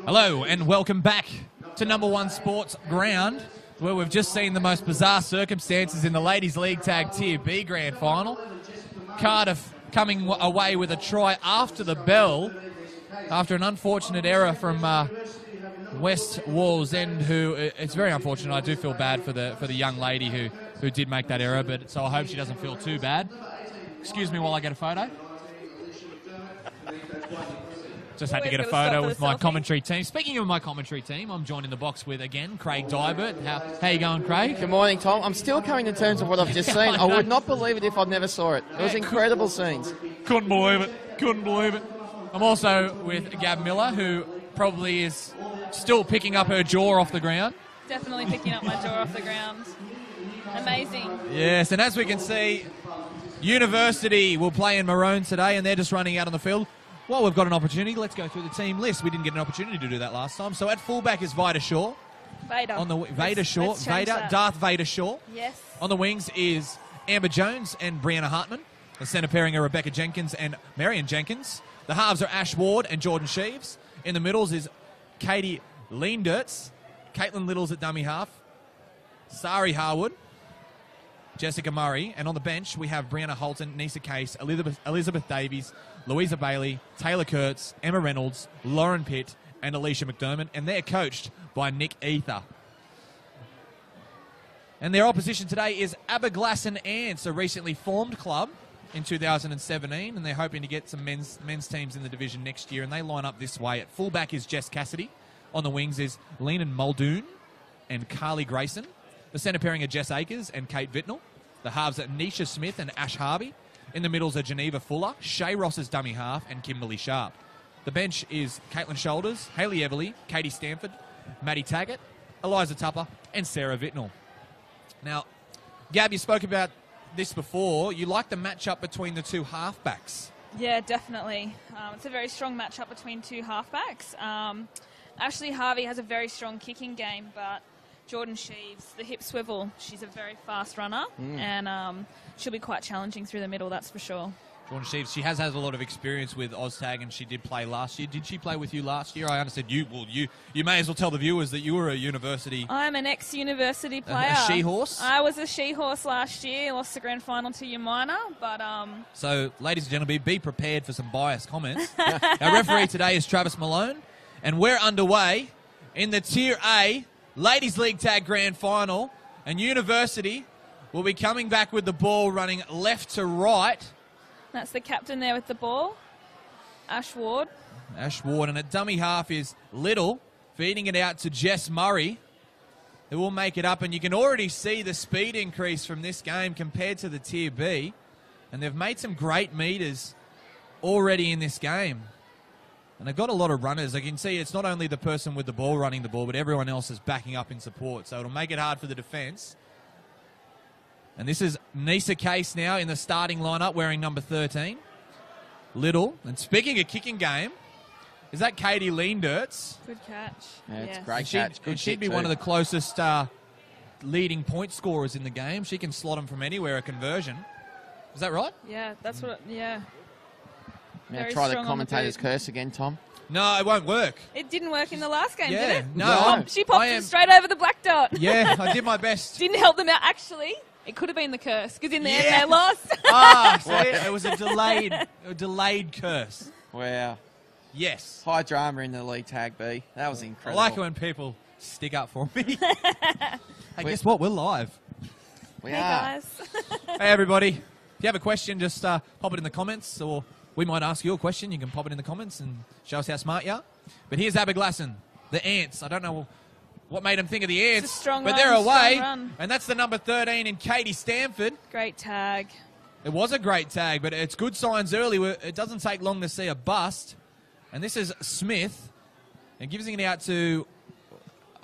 Hello and welcome back to Number One Sports Ground, where we've just seen the most bizarre circumstances in the Ladies League Tag Tier B Grand Final. Cardiff coming away with a try after the bell, after an unfortunate error from West Wallsend, who, it's very unfortunate. I do feel bad for the young lady who did make that error, but so I hope she doesn't feel too bad. Excuse me while I get a photo. Just had to get a photo with my commentary team. Speaking of my commentary team, I'm joined in the box with, again, Craig Dybert. How you going, Craig? Good morning, Tom. I'm still coming to terms with what I've just seen. I would not believe it if I'd never saw it. It was incredible scenes. Couldn't believe it. Couldn't believe it. I'm also with Gab Miller, who probably is still picking up her jaw off the ground. Definitely picking up my jaw off the ground. Amazing. Yes, and as we can see, University will play in maroon today, and they're just running out on the field. Well, we've got an opportunity. Let's go through the team list. We didn't get an opportunity to do that last time. So at fullback is Vader Shaw. Vader. On the Vader Shaw. Vader. Darth Vader Shaw. Yes. On the wings is Amber Jones and Brianna Hartman. The centre pairing are Rebecca Jenkins and Marion Jenkins. The halves are Ash Ward and Jordan Sheaves. In the middles is Katie Leendertz. Caitlin Littles at dummy half. Sari Harwood. Jessica Murray. And on the bench, we have Brianna Holton, Nisa Case, Elizabeth Davies, Louisa Bailey, Taylor Kurtz, Emma Reynolds, Lauren Pitt, and Alicia McDermott. And they're coached by Nick Ether. And their opposition today is Aberglasslyn Ants, a recently formed club in 2017. And they're hoping to get some men's teams in the division next year. And they line up this way. At fullback is Jess Cassidy. On the wings is Lenan Muldoon and Carly Grayson. The centre pairing are Jess Akers and Kate Vitnell. The halves are Nisha Smith and Ash Harvey. In the middles are Geneva Fuller, Shay Ross's dummy half, and Kimberly Sharp. The bench is Caitlin Shoulders, Hayley Everly, Katie Stanford, Maddie Taggart, Eliza Tupper, and Sarah Vitnell. Now, Gab, you spoke about this before. You like the matchup between the two halfbacks. Yeah, definitely. It's a very strong matchup between two halfbacks. Ashley Harvey has a very strong kicking game, but Jordan Sheaves, the hip swivel, she's a very fast runner, and she'll be quite challenging through the middle, that's for sure. Jordan Sheaves, she has a lot of experience with OzTag, and she did play last year. Did she play with you last year? I understand you may as well tell the viewers that you were a university... I'm an ex-university player. A she-horse? I was a she-horse last year, lost the grand final to Umina, but... So, ladies and gentlemen, be prepared for some biased comments. Our referee today is Travis Malone, and we're underway in the Tier A Ladies League Tag Grand Final, and University will be coming back with the ball running left to right. That's the captain there with the ball, Ash Ward. Ash Ward, and at dummy half is Little, feeding it out to Jess Murray, who will make it up, and you can already see the speed increase from this game compared to the Tier B, and they've made some great meters already in this game. And they've got a lot of runners. I can see it's not only the person with the ball running the ball, but everyone else is backing up in support. So it'll make it hard for the defence. And this is Nisa Case now in the starting lineup wearing number 13. Little. And speaking of kicking game, is that Katie Leendertz? Good catch. Yeah, it's yes. a great catch. Good she'd be one of the closest leading point scorers in the game. She can slot them from anywhere, a conversion. Is that right? Yeah, that's what... Yeah. Now try the commentator's curse again, Tom. No, it won't work. It didn't work in the last game, Yeah, did it? no. She popped it straight over the black dot. Yeah, I did my best. Didn't help them out. Actually, it could have been the curse, because in the end they lost. See, it was a delayed curse. Wow. Yes. High drama in the League Tag B. That was incredible. I like it when people stick up for me. Hey, guess what? We're live. We Hey, are. guys. Hey, everybody. If you have a question, just pop it in the comments, or we might ask you a question. You can pop it in the comments and show us how smart you are. But here's Aberglasslyn, the Ants. I don't know what made them think of the Ants, but they're away. And that's the number 13 in Katie Stanford. Great tag. It was a great tag, but it's good signs early. It doesn't take long to see a bust. And this is Smith, and gives it out to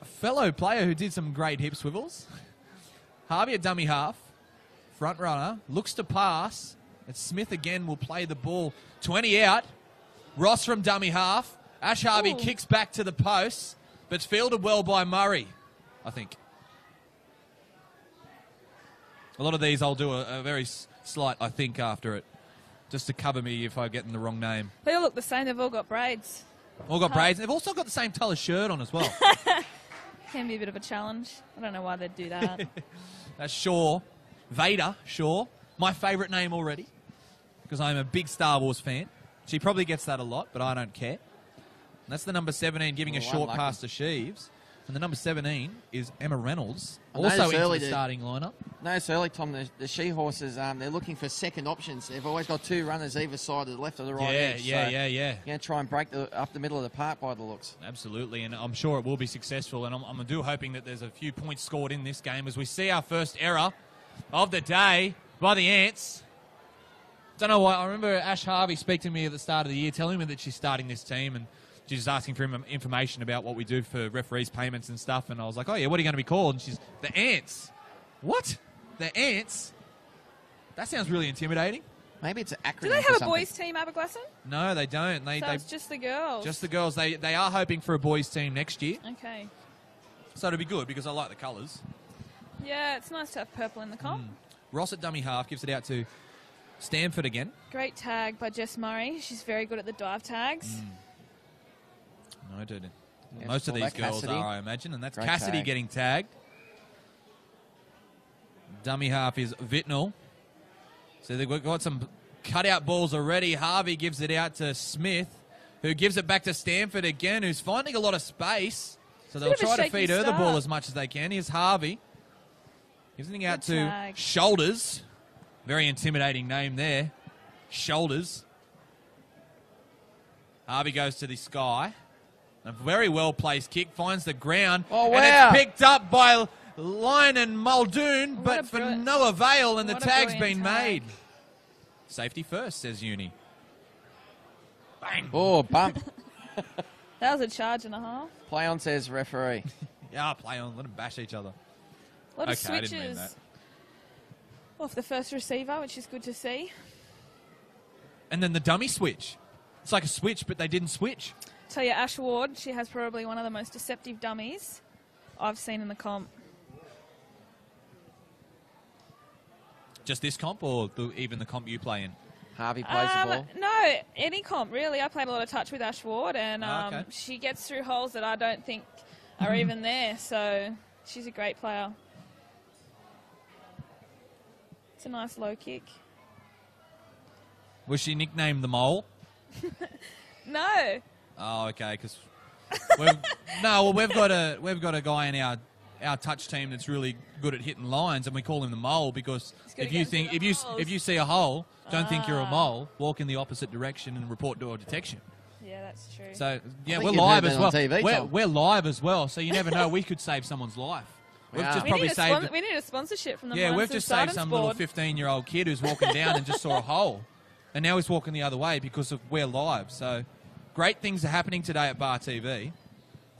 a fellow player who did some great hip swivels. Harvey at dummy half, front runner, looks to pass. And Smith again will play the ball. 20 out. Ross from dummy half. Ash Harvey kicks back to the post, but it's fielded well by Murray, I think. A lot of these I'll do a very slight I think after it, just to cover me if I get in the wrong name. They all look the same. They've all got braids. All got braids. They've also got the same colour shirt on as well. Can be a bit of a challenge. I don't know why they'd do that. That's Shaw. Vader, Shaw. My favourite name already, because I'm a big Star Wars fan. She probably gets that a lot, but I don't care. And that's the number 17 giving a short pass to Sheaves. And the number 17 is Emma Reynolds, also into the starting lineup. Notice early, Tom, the She-Horses, they're looking for second options. They've always got 2 runners either side of the left or the right edge. Yeah. You're going to try and break up the middle of the park by the looks. Absolutely, and I'm sure it will be successful. And I'm hoping that there's a few points scored in this game as we see our first error of the day by the Ants. Don't know why. I remember Ash Harvey speak to me at the start of the year, telling me that she's starting this team, and she's just asking for information about what we do for referees' payments and stuff. And I was like, oh, yeah, what are you going to be called? And she's, the Ants. What? The Ants? That sounds really intimidating. Maybe it's an acronym. Do they have a boys' team, Aberglasslyn? No, they don't. So it's just the girls? Just the girls. They are hoping for a boys' team next year. Okay. So it'll be good because I like the colours. Yeah, it's nice to have purple in the comp. Ross at dummy half gives it out to Stanford again. Great tag by Jess Murray. She's very good at the dive tags. No, dude. Yeah, Most of these girls Cassidy. are, I imagine, and that's Great Cassidy tag. getting tagged. Dummy half is Vitnall. So they've got some cutout balls already. Harvey gives it out to Smith, who gives it back to Stanford again, who's finding a lot of space. So they'll try to feed her the ball as much as they can. Here's Harvey. Gives it out to Shoulders. Very intimidating name there. Shoulders. Harvey goes to the sky. A very well-placed kick. Finds the ground. Oh, wow. And it's picked up by Lyon and Muldoon, but for no avail, and the tag's been made. Safety first, says Uni. Bang. Oh, bump. That was a charge and a half. Play on, says referee. Yeah, play on. Let them bash each other. A lot of I didn't mean switches that. off the first receiver, which is good to see. And then the dummy switch. It's like a switch, but they didn't switch. Tell you, Ash Ward, she has probably one of the most deceptive dummies I've seen in the comp. Just this comp, or even the comp you play in? Harvey plays the ball. No, any comp, really. I played a lot of touch with Ash Ward, and okay. she gets through holes that I don't think are even there, so she's a great player. It's a nice low kick. Was she nicknamed the Mole? No. Oh, okay, because we've got a guy in our touch team that's really good at hitting lines, and we call him the Mole because if you see a hole, don't think you're a mole. Walk in the opposite direction and report door detection. Yeah, that's true. So yeah, I think we're you've live heard as that on well. TV, Tom. We're live as well, so you never know. We could save someone's life. We've Wow. just we probably need saved. we need a sponsorship from the Yeah, Mines we've and just saved some little board. 15-year-old kid who's walking down and just saw a hole, and now he's walking the other way because of we're live. So great things are happening today at Bar TV.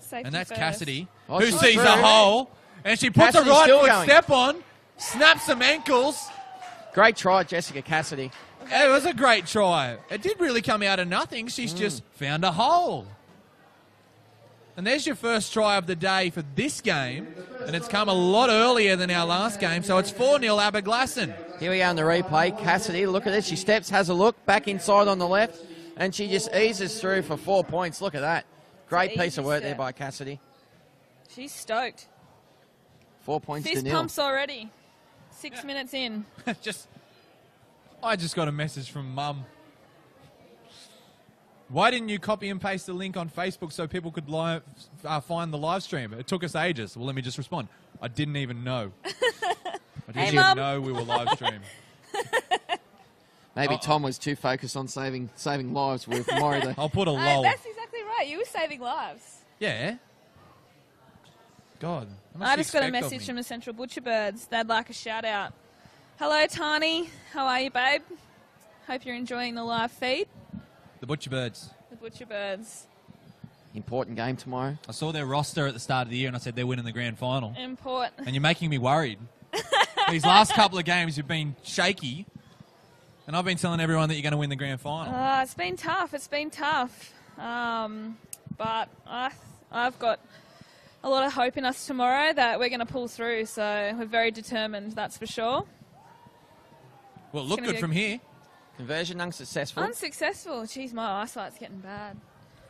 Safety And that's first. Cassidy, Oh, who she's sees through. a hole, and she puts Cassidy's a right still foot going. step on, snaps some ankles. Great try, Jessica Cassidy. It was a great try. It did really come out of nothing. She's just found a hole. And there's your first try of the day for this game, and it's come a lot earlier than our last game, so it's 4-0 Aberglasslyn. Here we are in the replay. Cassidy, look at this. She steps, has a look, back inside on the left, and she just eases through for 4 points. Look at that. Great piece of work there by Cassidy. She's stoked. 4 points Fist to nil. pumps already. 6 minutes in. I just got a message from Mum. Why didn't you copy and paste the link on Facebook so people could find the live stream? It took us ages. Well, let me just respond. I didn't even know. I didn't even know we were live streaming. Maybe Tom was too focused on saving lives with Maury. I'll put a lol. That's exactly right. You were saving lives. Yeah. God. I just got a message from the Central Butcherbirds. They'd like a shout out. Hello, Tani. How are you, babe? Hope you're enjoying the live feed. The Butcherbirds. The Butcherbirds. Important game tomorrow. I saw their roster at the start of the year and I said they're winning the grand final. Important. And you're making me worried. These last couple of games you've been shaky. And I've been telling everyone that you're going to win the grand final. It's been tough. It's been tough. But I've got a lot of hope in us tomorrow that we're going to pull through. So we're very determined, that's for sure. Well, look good from here. Conversion unsuccessful. Unsuccessful. Jeez, my eyesight's getting bad.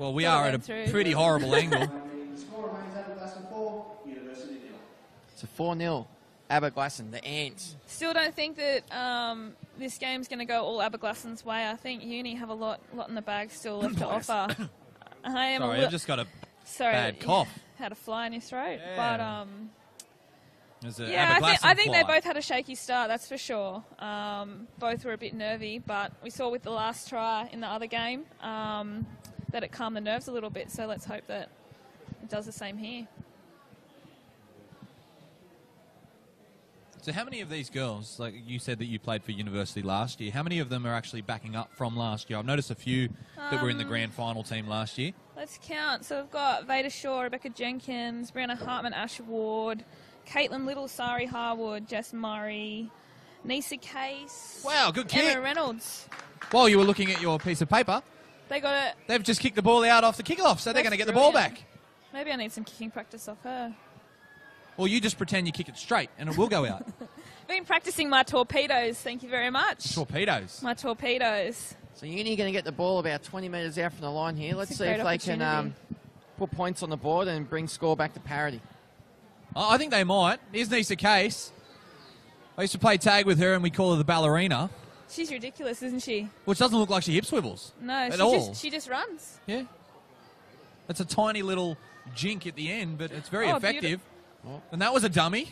Well, we Thought are it at a went through. pretty horrible angle. The score remains Aberglasslyn 4, University 0. It's a 4-0. Aberglasslyn, the Ants. Still don't think that this game's going to go all Aberglasslyn's way. I think Uni have a lot in the bag still left to offer. I am Sorry, I've just got a bad cough. Had a fly in your throat. Yeah. But There's a yeah, I think they fly. both had a shaky start, that's for sure. Both were a bit nervy, but we saw with the last try in the other game that it calmed the nerves a little bit, so let's hope that it does the same here. So how many of these girls, like you said that you played for University last year, how many of them are actually backing up from last year? I've noticed a few that were in the grand final team last year. Let's count. So we've got Veda Shaw, Rebecca Jenkins, Brianna Hartman, Ash Ward, Caitlin Little, Sari Harwood, Jess Murray, Nisa Case. Wow, good kick. Emma Reynolds. While you were looking at your piece of paper, They got it. they've just kicked the ball out off the kickoff, so they're going to get the ball back. Maybe I need some kicking practice off her. Or you just pretend you kick it straight and it will go out. Been practicing my torpedoes, thank you very much. Torpedoes. My torpedoes. So Uni going to get the ball about 20 metres out from the line here. Let's It's a see if great they can opportunity. put points on the board and bring score back to parity. I think they might. Here's Nisa Case. I used to play tag with her and we call her the ballerina, She's ridiculous, isn't she? which doesn't look like she hip swivels. No, At all. she just runs. Yeah. It's a tiny little jink at the end, but it's very Oh, effective. And that was a dummy.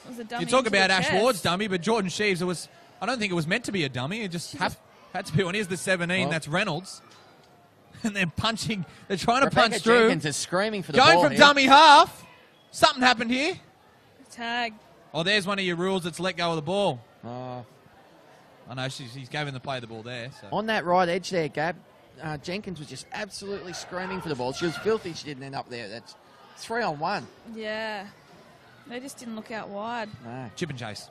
It was a dummy You talk into the about Ash chest. Ward's dummy, but Jordan Sheaves, I don't think it was meant to be a dummy. It just had to be one. Here's the 17. Oh. That's Reynolds. And they're punching. They're trying to Rebecca punch through. Jenkins is screaming for the Going ball from here. dummy half. Something happened here. Tag. Oh, there's one of your rules. It's let go of the ball. Oh. I know he's giving the player the ball there. So. On that right edge there, Gab, Jenkins was just absolutely screaming for the ball. She was filthy she didn't end up there. That's 3-on-1. Yeah. They just didn't look out wide. No. Chip and chase.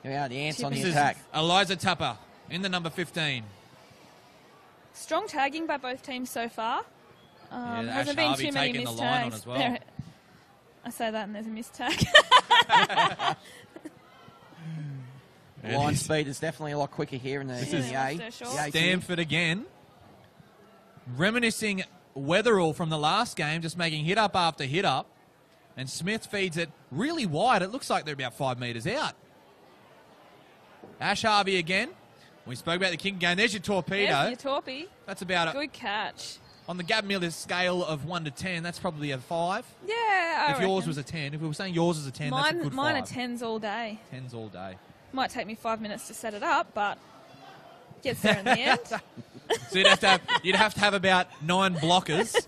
Here we are, the Ants on This the is attack. Eliza Tupper in the number 15. Strong tagging by both teams so far. Ash Hasn't been Harvey too many taking the missed line on tags. as well. There- I say that and there's a missed tag. Line speed is definitely a lot quicker here in the, is- in the A. That's for sure. The A team. Stanford again. Reminiscing Weatherall from the last game, just making hit up after hit up. And Smith feeds it really wide. It looks like they're about 5 metres out. Ash Harvey again. We spoke about the kicking game. There's your torpedo. There's your torpy. That's about Good catch. on the Gab Miller scale of 1 to 10. That's probably a 5. Yeah, I if yours reckon. was a 10, if we were saying yours is a 10, that's a good 5. Mine are 10s all day. 10s all day. Might take me 5 minutes to set it up, but gets there in the end. So you'd have to have about 9 blockers.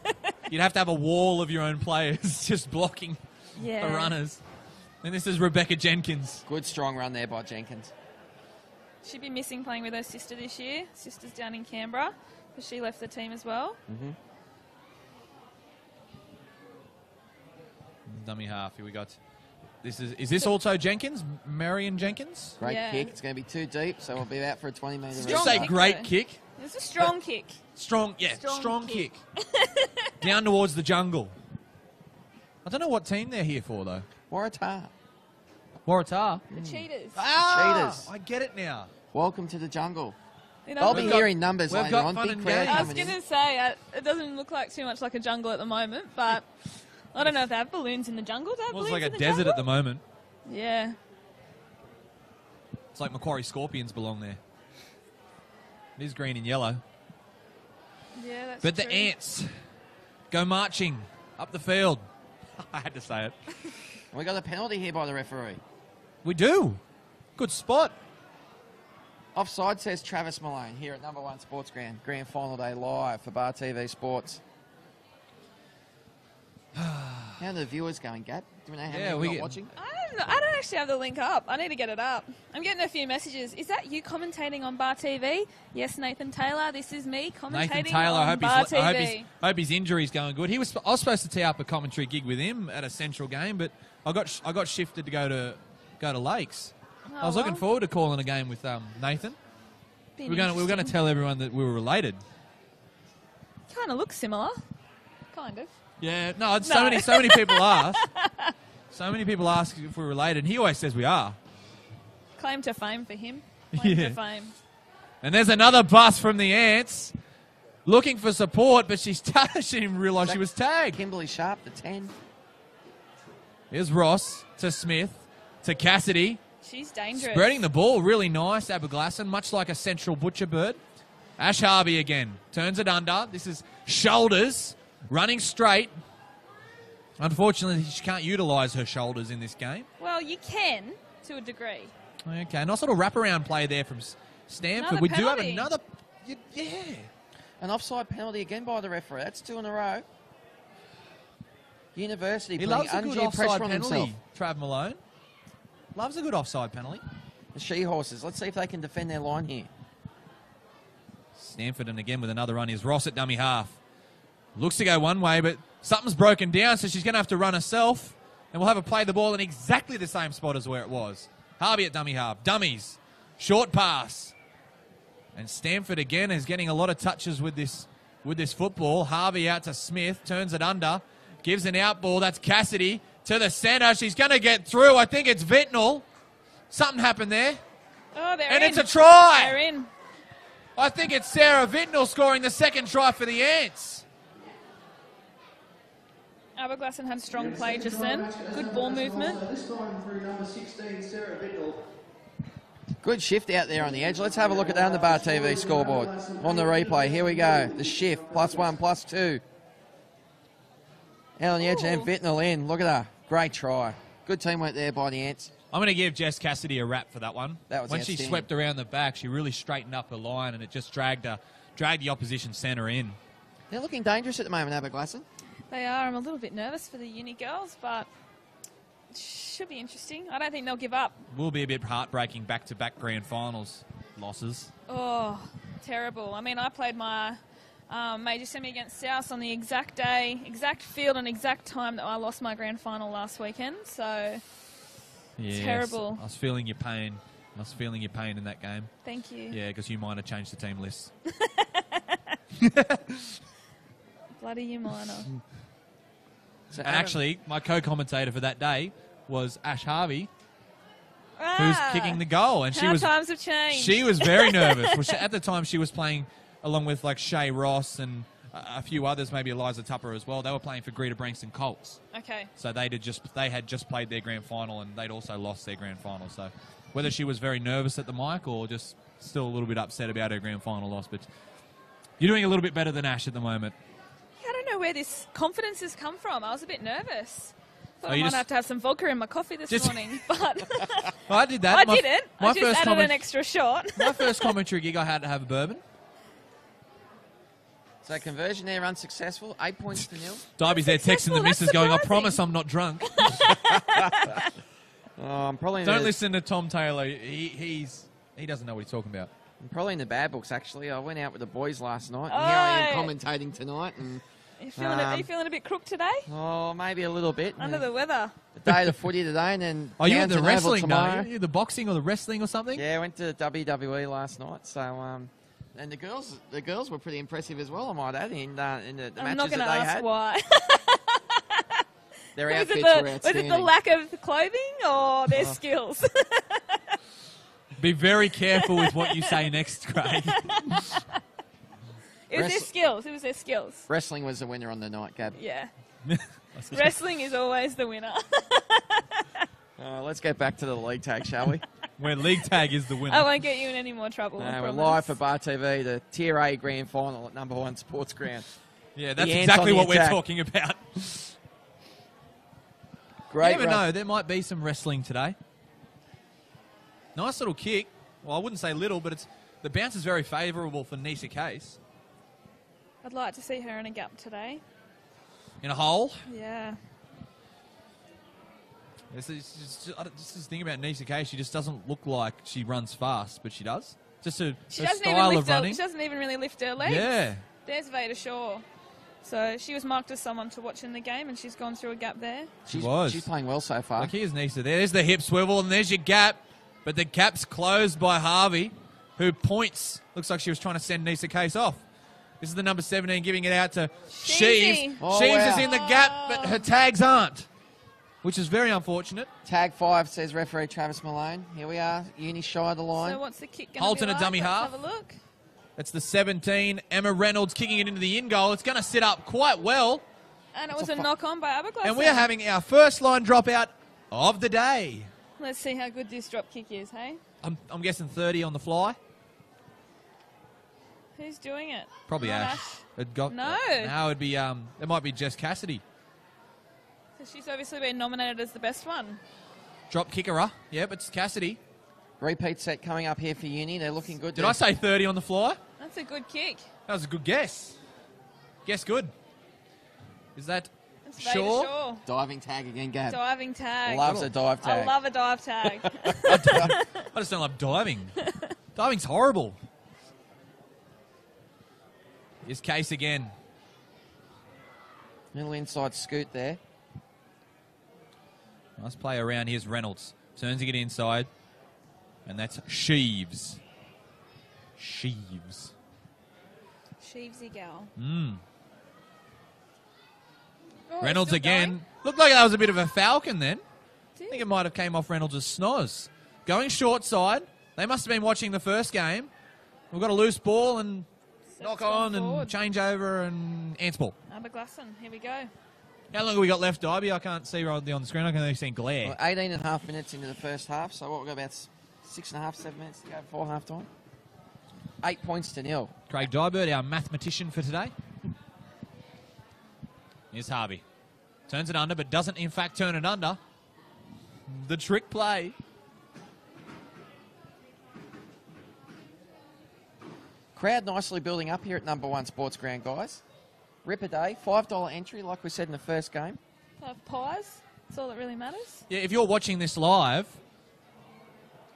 You'd have to have a wall of your own players just blocking Yeah. the runners. And this is Rebecca Jenkins. Good strong run there by Jenkins. She'd be missing playing with her sister this year. Sister's down in Canberra because she left the team as well. Dummy half. Here we got. Is this also Jenkins? Marion Jenkins? Great Yeah. kick. It's going to be too deep, so we'll be out for a 20-metre Did Strong you say kick, great though. kick? It's a strong kick. Strong Strong kick. kick. Down towards the jungle. I don't know what team they're here for, though. Waratah. Waratah. The cheaters. Cheaters. I get it now. Welcome to the jungle. You know, I'll be We've got- hearing numbers we've later got on. fun Big and crowd games. I was coming going in. to say, it doesn't look like too much like a jungle at the moment, but I don't know if they have balloons in the jungle. Do they have Well, it's balloons like a in the desert jungle? at the moment. Yeah. It's like Macquarie Scorpions belong there. It is green and yellow. Yeah, that's But true. the Ants go marching up the field. I had to say it. We got a penalty here by the referee. We do. Good spot. Offside, says Travis Malone here at number 1 Sports Ground. Grand Final Day live for Bar TV Sports. How are the viewers going, Gab? Do we know how Yeah, many we we got get- watching? I don't actually have the link up. I need to get it up. I'm getting a few messages. Is that you commentating on Bar TV? Yes, Nathan Taylor. This is me commentating Nathan Taylor, on Bar TV. I hope his injury's going good. I was supposed to tee up a commentary gig with him at a Central game, but I got shifted to go to Lakes. I was looking forward to calling a game with Nathan. We were going to tell everyone that we were related. Kind of looks similar. Kind of. Yeah, no, so many people ask. So many people ask if we're related. He always says we are. Claim to fame for him. Claim Yeah. to fame. And there's another bus from the Ants. looking for support, but she didn't realise she was tagged. Kimberly Sharp, the 10. Here's Ross to Smith to Cassidy. She's dangerous. Spreading the ball really nice, Aberglasslyn, much like a central butcher bird. Ash Harvey again. Turns it under. This is shoulders. Running straight. Unfortunately, she can't utilise her shoulders in this game. Well, you can, to a degree. Okay, nice little wraparound play there from Stanford. Another We penalty. do have another... Yeah. An offside penalty again by the referee. That's 2 in a row. University He putting loves a good undue pressure offside on himself. penalty, Trav Malone. Loves a good offside penalty. The She-Horses. Let's see if they can defend their line here. Stanford, and again with another run, is Ross at dummy half. Looks to go one way, but something's broken down, so she's going to have to run herself. And we'll have her play the ball in exactly the same spot as where it was. Harvey at dummy half. Dummies. Short pass. And Stanford again is getting a lot of touches with this football. Harvey out to Smith. Turns it under. Gives an out ball. That's Cassidy to the centre. She's going to get through. I think it's Vintnell. Something happened there. Oh, they're And in. it's a try. They're in. I think it's Sarah Vintnell scoring the second try for the Ants. Aberglasslyn had strong play just then. Good ball movement. This time through number 16, Sarah Biddle. Good shift out there on the edge. Let's have a look at the Underbar TV scoreboard on the replay. Here we go. The shift, +1, +2. Out on the edge and then Vintnell in. Look at her. Great try. Good teamwork there by the Ants. I'm going to give Jess Cassidy a rap for that one. That was when she outstanding. swept around the back, she really straightened up her line, and it just dragged the opposition centre in. They're looking dangerous at the moment, Aberglasslyn. They are. I'm a little bit nervous for the uni girls, but it should be interesting. I don't think they'll give up. Will be a bit heartbreaking back-to-back grand finals losses. Oh, terrible. I mean, I played my major semi against South on the exact day, exact field and exact time that I lost my grand final last weekend, so Yes, terrible. I was feeling your pain. I was feeling your pain in that game. Thank you. Yeah, because you might have changed the team list. Bloody you, Milano. So And actually, my co-commentator for that day was Ash Harvey, who's kicking the goal, and How times have changed. she was very nervous. Well, at the time, she was playing along with like Shay Ross and a few others, maybe Eliza Tupper as well. They were playing for Greta Brankston Colts, Okay. so they had just played their grand final, and they'd also lost their grand final. So whether she was very nervous at the mic or just still a little bit upset about her grand final loss, but you're doing a little bit better than Ash at the moment. Yeah, I don't know where this confidence has come from. I was a bit nervous. Thought Oh, I you might just- have to have some vodka in my coffee this morning, but Well, I did that. I didn't. I My just first added an extra shot. my first commentary gig, I had to have a bourbon. So conversion there unsuccessful. 8 points to 0. Darby's there texting the Successful, missus that's going, I surprising. promise I'm not drunk. I'm probably in Don't the, listen to Tom Taylor. He doesn't know what he's talking about. I'm probably in the bad books, actually. I went out with the boys last night, and here I am Oi. commentating tonight. And Are you feeling a bit crook today? oh, maybe a little bit. Under the weather. The day of the footy today, and then Are you at Downs the and Oval wrestling tomorrow. now? You the boxing or the wrestling or something? Yeah, I went to WWE last night. So, and the girls were pretty impressive as well, I might add, in the I'm matches not going that to they ask had. why. Their was, outfits it were was outstanding. it the lack of clothing or their skills? Be very careful with what you say next, Craig. It was their skills. It was their skills. Wrestling was the winner on the night, Gab. Yeah. Wrestling is always the winner. Let's get back to the league tag, shall we? Where league tag is the winner. I won't get you in any more trouble. I We're promise. live for Bar TV, the Tier A Grand Final at number 1 Sports Ground. Yeah, that's The Ants exactly on the what we're attack. talking about. Great You never run. know. There might be some wrestling today. Nice little kick. Well, I wouldn't say little, but the bounce is very favourable for Nisa Case. I'd like to see her in a gap today. In a hole. Yeah. This is the thing about Nisa Case. She just doesn't look like she runs fast, but she does. Just her She doesn't even style lift of her, running. she doesn't even really lift her legs. Yeah. There's Vader Shaw. So she was marked as someone to watch in the game, and she's gone through a gap there. She was. She's playing well so far. Like, here's Nisa there. There's the hip swivel, and there's your gap. But the gap's closed by Harvey, who points. Looks like she was trying to send Nisa Case off. This is the number 17 giving it out to Sheevesy. Sheaves. Oh, Sheaves wow. is in the gap, but her tags aren't, which is very unfortunate. Tag 5, says referee Travis Malone. Here we are, uni shy of the line. So what's the kick going to be Holton like? a dummy Let's half. have a look. It's the 17. Emma Reynolds kicking it into the in goal. It's going to sit up quite well. And it was a knock-on by Aberglasslyn. And we're having our first line dropout of the day. Let's see how good this drop kick is, hey? I'm guessing 30 on the fly. Who's doing it? Probably Not Ash. No. Now it'd be it might be Jess Cassidy. So she's obviously been nominated as the best one. Drop kickerer. Yep, it's Cassidy. Repeat set coming up here for Uni. They're looking good. Did I say 30 on the fly? That's a good kick. That was a good guess. Guess good. Is that It's Vader Shaw? Shaw. Diving tag again, Gab. Diving tag. Loves a dive tag. I love a dive tag. I just don't love diving. Diving's horrible. Here's Case again. Little inside scoot there. Nice play around. Here's Reynolds. Turns to get inside. And that's Sheaves. Sheavesy gal. Oh, Reynolds still again. going? Looked like that was a bit of a falcon then. Did. I think it might have came off Reynolds' snoz. Going short side. They must have been watching the first game. We've got a loose ball and knock on and change over and ants ball. Aberglasslyn, here we go. How long have we got left, Ivy? I can't see right on the screen. I can only see glare. Well, 18 and a half minutes into the first half. So what, we've got about 6.5, 7 minutes to go before half time. 8 points to 0. Craig Dybird, our mathematician for today. Here's Harvey. Turns it under, but doesn't in fact turn it under. The trick play. Crowd nicely building up here at number 1 Sports Ground, guys. Rip a day, $5 entry, like we said in the first game. 5 pies. That's all that really matters. Yeah, if you're watching this live,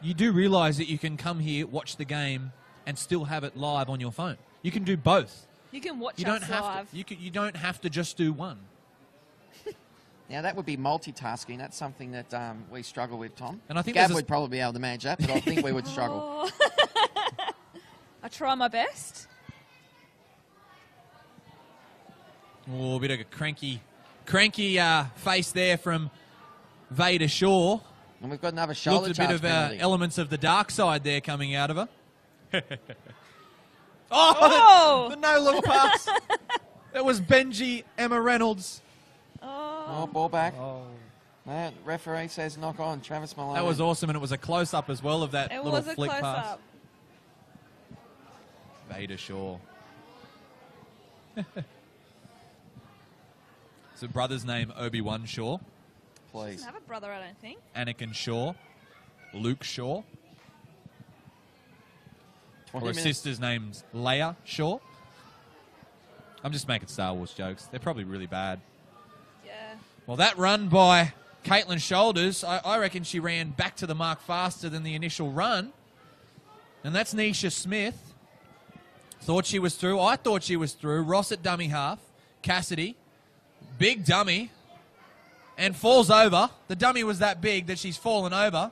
you do realise that you can come here, watch the game, and still have it live on your phone. You can do both. You can watch You us don't have live. to. You don't have to just do one. Now, that would be multitasking. That's something that we struggle with, Tom. And I think Gab there's a- would probably be able to manage that, but I think we would struggle. Oh. I try my best. Oh, a bit of a cranky face there from Vader Shaw. And we've got another shoulder Looked a bit charge of penalty. elements of the dark side there coming out of her. Oh! The no-look pass. That was Benji Emma Reynolds. Oh, ball back. No, referee says knock on. Travis Malone. That was awesome, and it was a close-up as well of that It little was a flick pass. close-up. Vader Shaw. It's a brother's name, Obi-Wan Shaw. Please. Doesn't have a brother, I don't think. Anakin Shaw. Luke Shaw. 20 Or a minutes. sister's name's Leia Shaw. I'm just making Star Wars jokes. They're probably really bad. Yeah. Well, that run by Caitlin Shoulders, I reckon she ran back to the mark faster than the initial run. And that's Nisha Smith. Thought she was through. I thought she was through. Ross at dummy half. Cassidy. Big dummy. And falls over. The dummy was that big that she's fallen over.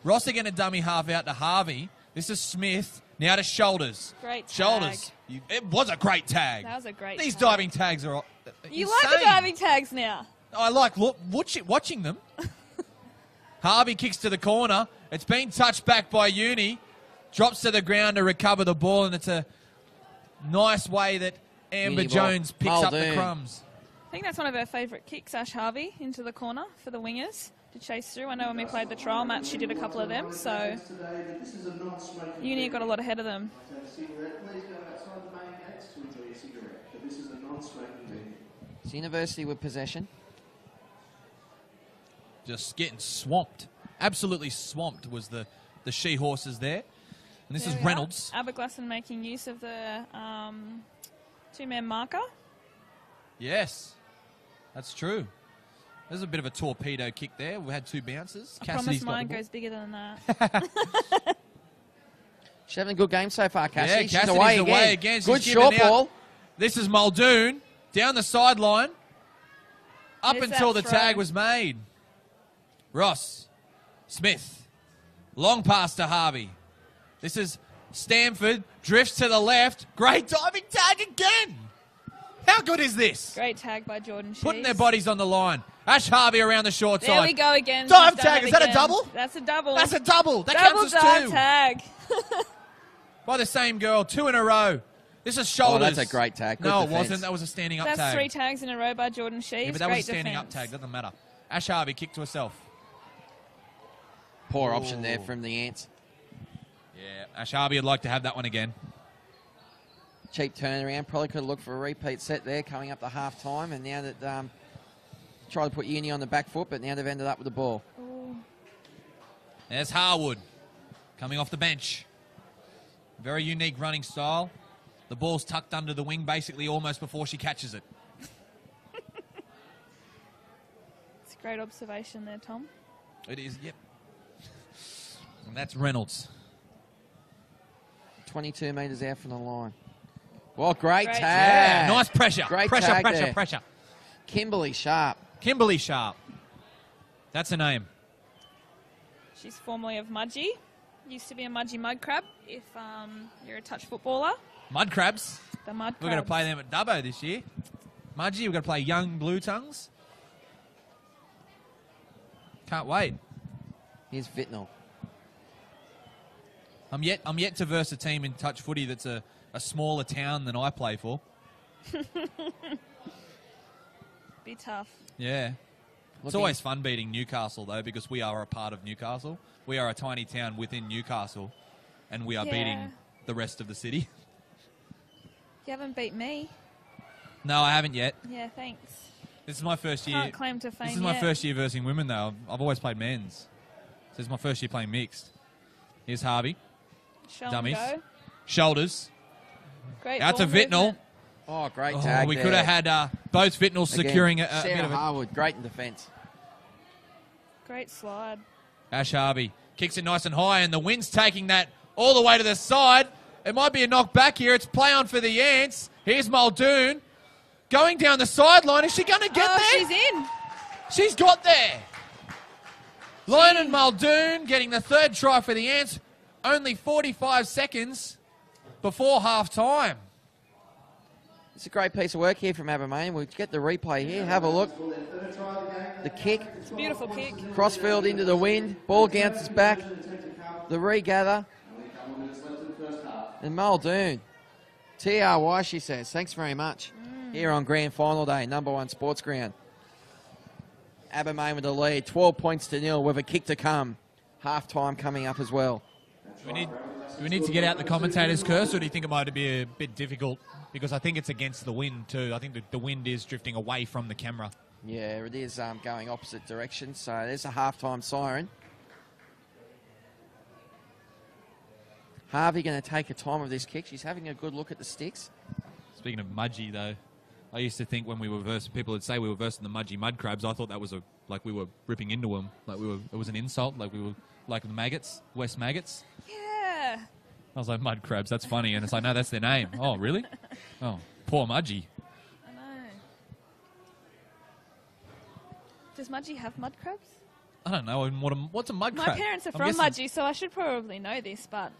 Ross again at dummy half out to Harvey. This is Smith. Now to Shoulders. Great tag. Shoulders. It was a great tag. That was a great These tag. diving tags are You insane. like the diving tags now? I like watching them. Harvey kicks to the corner. It's been touched back by Uni. Drops to the ground to recover the ball, and it's a nice way that Amber Uni ball. Jones picks up the Muldoon. crumbs. I think that's one of her favourite kicks, Ash Harvey, into the corner for the wingers to chase through. I know when we played the trial match, she did a couple of them, so This is a non-smoking Uni got a lot ahead of them. Have a cigarette. Please go outside the main gates to enjoy your cigarette. But this is a non-smoking venue. It's University with possession. Just getting swamped. Absolutely swamped was the she-horses there. And this There is we are. Reynolds. Aberglasslyn making use of the two-man marker. Yes, that's true. There's a bit of a torpedo kick there. We had 2 bounces. I Cassidy's promise got mine the ball. goes bigger than that. She's having a good game so far, Cassidy. Yeah, She's Cassidy's away away again. again. She's Good given short out. ball. This is Muldoon down the sideline. Up There's until that the throw. tag was made. Ross. Smith. Long pass to Harvey. This is Stanford. Drifts to the left. Great diving tag again. How good is this? Great tag by Jordan Sheaves. Putting their bodies on the line. Ash Harvey around the short There side. we go again. Dive She's done tag. it Is that a again. double? That's a double. That's a double. That double counts as dive 2. tag. by the same girl. 2 in a row. This is shoulders. Oh, that's a great tag. Good no, it defense. wasn't. That was a standing up That's tag. 3 tags in a row by Jordan Sheaves. Yeah, but that Great was a standing up defense. tag. Doesn't matter. Ash Harvey kicked to herself. Poor option there from the Ants. Yeah, Ash Harvey would like to have that one again. Cheap turnaround. Probably could have looked for a repeat set there coming up to half time. And now that tried to put Uni on the back foot, but now they've ended up with the ball. Ooh. There's Harwood coming off the bench. Very unique running style. The ball's tucked under the wing basically almost before she catches it. It's a great observation there, Tom. It is, yep. And that's Reynolds. 22 metres out from the line. Well, great Great. tag. Yeah, nice pressure. Great pressure, tag pressure, there. pressure. Kimberly Sharp. Kimberly Sharp. That's her name. She's formerly of Mudgee. Used to be a Mudgee mud crab if you're a touch footballer. Mud Crabs. The mud crabs. We're going to play them at Dubbo this year. Mudgee, we're going to play Young Blue Tongues. Can't wait. Here's Vitnall. I'm yet to verse a team in touch footy that's a smaller town than I play for. Be tough. Yeah. It's always fun beating Newcastle, though, because we are a part of Newcastle. We are a tiny town within Newcastle, and we are beating the rest of the city. You haven't beat me. No, I haven't yet. Yeah, thanks. This is my first year. Can't claim to fame This is my yet. first year versing women, though. I've always played men's. So this is my first year playing mixed. Here's Harvey. Show 'em Dummies. go. Shoulders. Great Out to ball Vitnall. movement. Oh, great tag We there. could have had both Vitnalls Again, securing a Sarah bit of a... Harwood, great in defence. Great slide. Ash Harvey kicks it nice and high, and the wind's taking that all the way to the side. It might be a knock back here. It's play on for the Ants. Here's Muldoon going down the sideline. Is she going to get there? She's in. She's got there. Lionel Muldoon getting the 3rd try for the Ants. Only 45 seconds before half-time. It's a great piece of work here from Aberglasslyn. We'll get the replay here. Have a look. The kick. It's a beautiful kick. Crossfield into the wind. Ball bounces back. The regather. And Muldoon. TRY, she says. Thanks very much. Here on Grand Final Day, #1 Sports Ground. Aberglasslyn with the lead. 12 points to 0 with a kick to come. Half-time coming up as well. Do we need to get out the commentator's curse, or do you think it might be a bit difficult? Because I think it's against the wind too. I think the wind is drifting away from the camera. Yeah, it is going opposite direction. So there's a half-time siren. Harvey going to take a time of this kick. She's having a good look at the sticks. Speaking of Mudgee, though, I used to think when we were versing, people would say we were versing the Mudgee mud crabs. I thought that was like we were ripping into them, it was an insult, like we were like the maggots, West maggots. Yeah. I was like, mud crabs, that's funny, and it's like, no, that's their name. Oh, really? Oh, poor Mudgee. I know. Does Mudgee have mud crabs? I don't know. What's a mud My crab? parents are I'm from guessing- Mudgee, so I should probably know this, but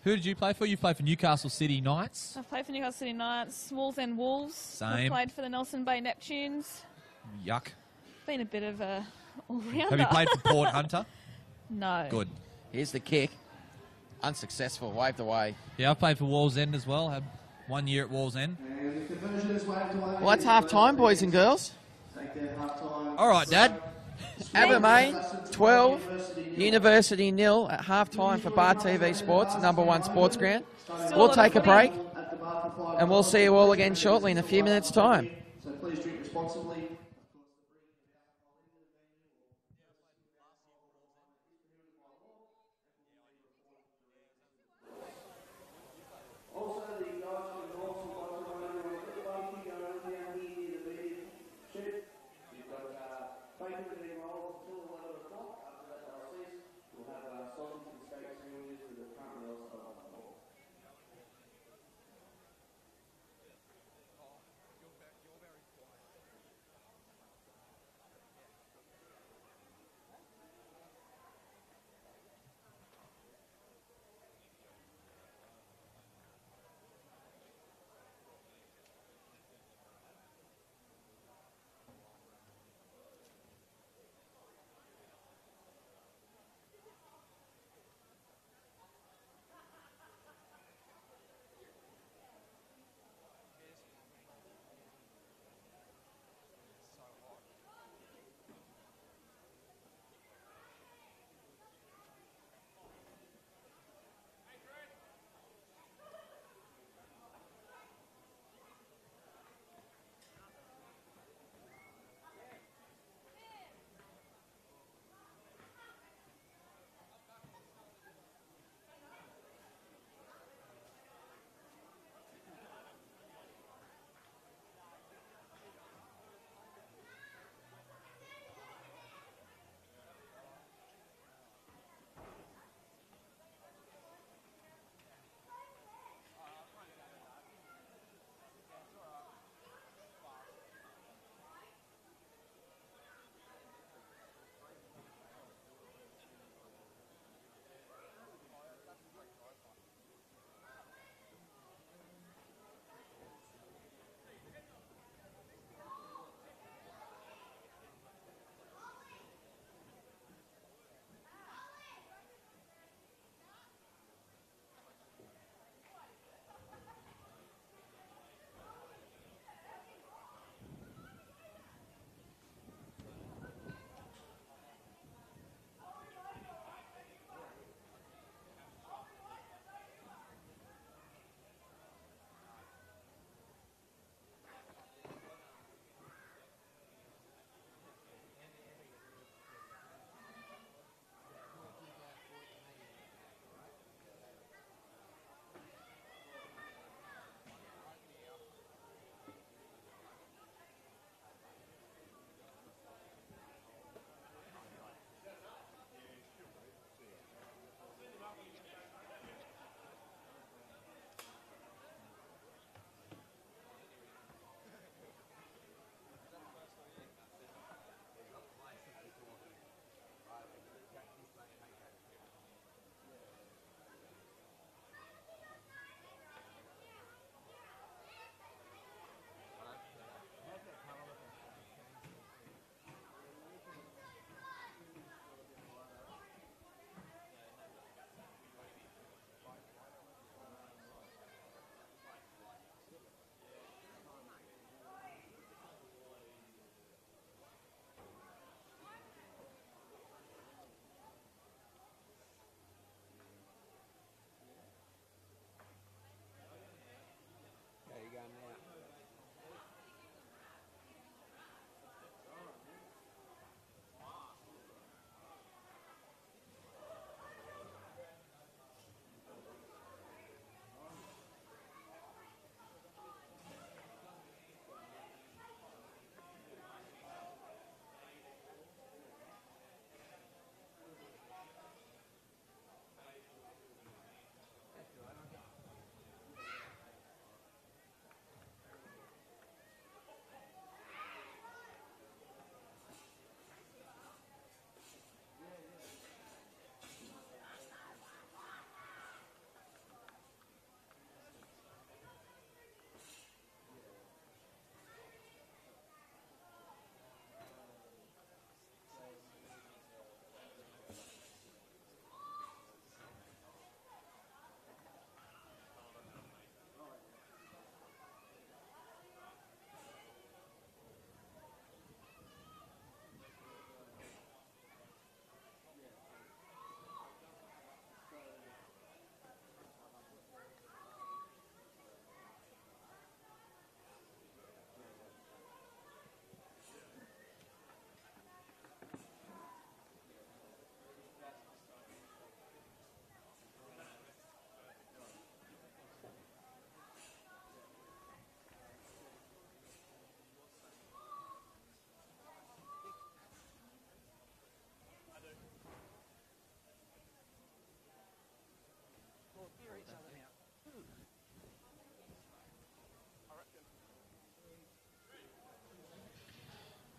Who did you play for? You played for Newcastle City Knights. I've played for Newcastle City Knights, Swallows and Wolves. Same. I've played for the Nelson Bay Neptunes. Yuck. Been a bit of a all-rounder. Have you played for Port Hunter? No. Good. Here's the kick. Unsuccessful. Waved away. Yeah, I've played for Wallsend as well. Had 1 year at Wallsend. Well, that's half-time, boys and girls. All right, Dad. Aberglasslyn 12, University 0 at half-time for Bar TV Sports, #1 Sports Ground. We'll take a break, and we'll see you all again shortly in a few minutes' time. So please drink responsibly.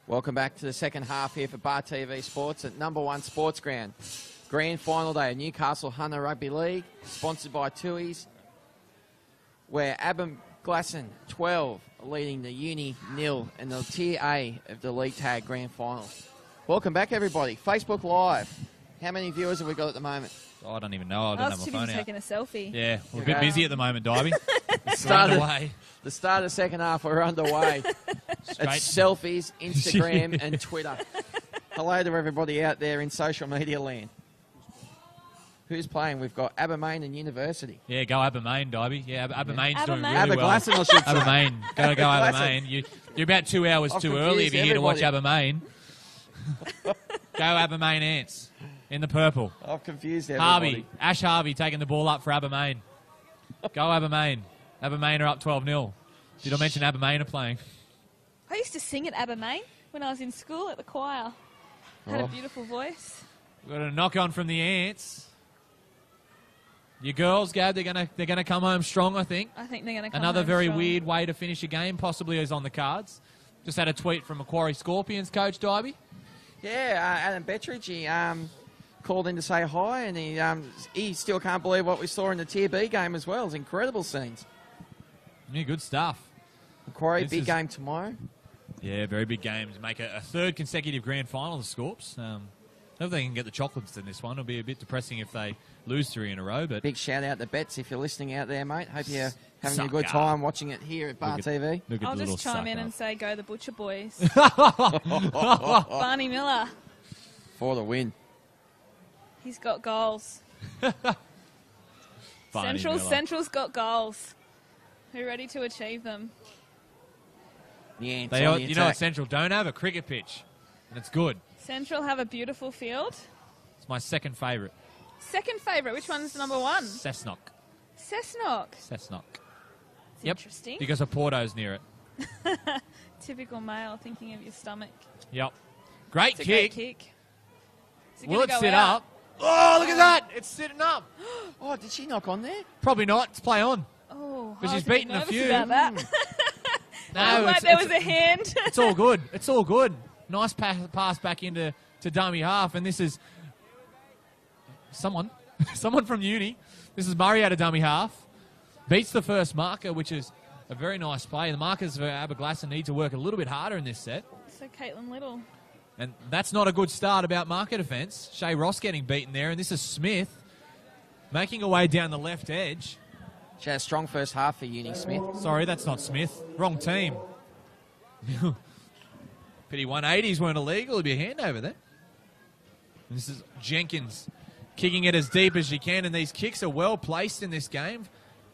Welcome back to the second half here for Bar TV Sports at number 1 Sports Ground. Grand final day of Newcastle Hunter Rugby League, sponsored by Tui's, where Aberglasslyn 12 leading the Uni 0 in the Tier A of the League Tag Grand Final. Welcome back, everybody. Facebook Live. How many viewers have we got at the moment? Oh, I don't even know. I don't have my phone out. Taking a selfie. Yeah, we're a bit busy at the moment, Darby. The start of the second half, we're underway. It's selfies, Instagram, and Twitter. Hello to everybody out there in social media land. Who's playing? We've got Abermain and University. Yeah, go Abermain, Darby. Yeah, Abermain's doing really well. Aberglasslyn, I should say. Abermain. Go Abermain. You're about 2 hours too early if you're here to watch Abermain. Go Abermain Ants in the purple. I've confused everybody. Ash Harvey taking the ball up for Abermain. Go Abermain. Abermain are up 12-0. Did I mention Abermain are playing? I used to sing at Abermain when I was in school at the choir. Had a beautiful voice. We've got a knock on from the Ants. Your girls, Gab, they're gonna come home strong, I think. I think they're going to come Another home very strong. weird way to finish a game, possibly is on the cards. Just had a tweet from Macquarie Scorpions coach, Darby. Yeah, Adam Bettridge, he called in to say hi, and he still can't believe what we saw in the Tier B game as well. It's incredible scenes. Yeah, good stuff. Macquarie, big game tomorrow. Yeah, very big game to make a third consecutive grand final, the Scorps. Hope they can get the chocolates in this one. It'll be a bit depressing if they lose 3 in a row. But big shout out to Betts if you're listening out there, mate. Hope you're having a Sucker. good time watching it here at Bar TV. I'll just chime in and say, go the Butcher Boys. Oh. Barney Miller. For the win. He's got goals. Central's got goals. Who ready to achieve them? Yeah, you know what Central don't have? A cricket pitch. And it's good. Central have a beautiful field. It's my second favourite. Second favourite. Which one's number 1? Cessnock. Cessnock. Yep. Interesting. Because of Porto's near it. Typical male thinking of your stomach. Yep. Great It's a kick. great kick. Is Will it gonna go sit out? up? Oh, look at that. It's sitting up. Oh, did she knock on there? Probably not. It's play on. Oh, But I she's was beaten a nervous few. about that. No, like there was a hand. It's all good. It's all good. Nice pass back into dummy half, and this is someone from uni. This is Murray out of dummy half. Beats the first marker, which is a very nice play. The markers for Aberglasslyn need to work a little bit harder in this set. So Caitlin Little. And that's not a good start about marker defence. Shay Ross getting beaten there, and this is Smith making her way down the left edge. She had a strong first half for Uni Smith. Sorry, that's not Smith. Wrong team. Pity 180s weren't illegal. There'd be a hand over there. And this is Jenkins kicking it as deep as she can, and these kicks are well placed in this game.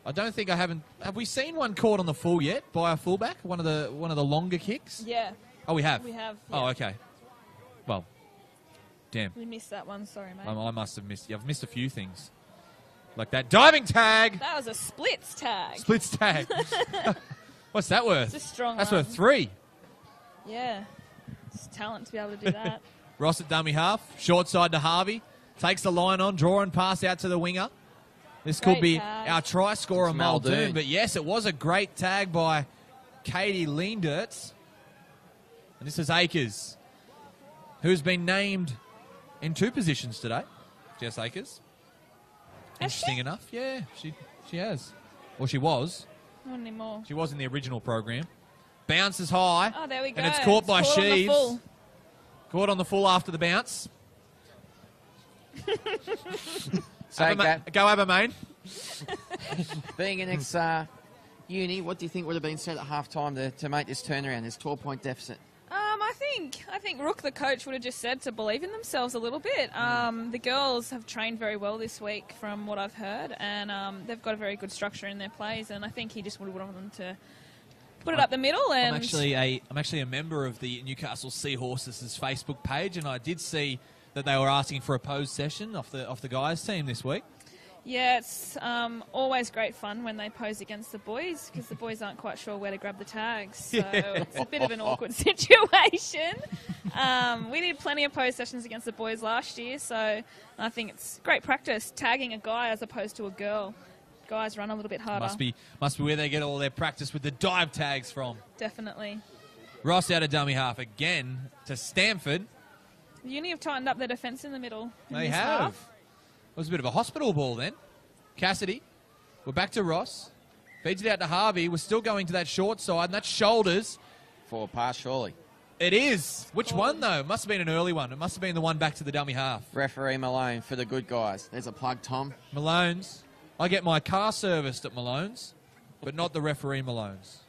I don't think have we seen one caught on the full yet by a fullback? One of the longer kicks? Yeah. Oh, we have? We have. Oh, yeah. okay. Well, damn. We missed that one. Sorry, mate. I must have missed. I've missed a few things. Like that diving tag. That was a splits tag. Splits tag. What's that worth? It's a strong That's one. worth 3. Yeah. It's talent to be able to do that. Ross at dummy half. Short side to Harvey. Takes the line on. Draw and pass out to the winger. This could Great be tag. our try scorer, It's Muldoon. Muldoon. But yes, it was a great tag by Katie Leendertz. And this is Akers, who's been named in 2 positions today. Jess Akers. Has she? Interesting enough. Yeah, she has. Or she was. Not anymore. She was in the original program. Bounces high. Oh, there we go. And it's caught by caught on the Sheaves. full. Caught on the full after the bounce. So, Go Abermain. being an ex-Uni, what do you think would have been said at half-time to make this turnaround, this 12-point deficit? I think Rook, the coach, would have just said to believe in themselves a little bit. The girls have trained very well this week, from what I've heard, and they've got a very good structure in their plays. And I think he just would want them to put it up the middle. And I'm actually a member of the Newcastle Seahorses' Facebook page, and I did see that they were asking for a pose session off the guys' team this week. yeah, it's always great fun when they pose against the boys, because the boys aren't quite sure where to grab the tags. So it's a bit of an awkward situation. We did plenty of pose sessions against the boys last year, so I think it's great practice tagging a guy as opposed to a girl. Guys run a little bit harder. Must be where they get all their practice with the dive tags from. Definitely. Ross out of dummy half again to Stanford. Uni have tightened up their defence in the middle. They have. It was a bit of a hospital ball then. Cassidy. We're back to Ross. Feeds it out to Harvey. We're still going to that short side, and that's shoulders. Forward pass, surely. It is. Which one, though? Must have been an early one. It must have been the one back to the dummy half. Referee Malone for the good guys. There's a plug, Tom. Malone's. I get my car serviced at Malone's, but not the referee Malone's.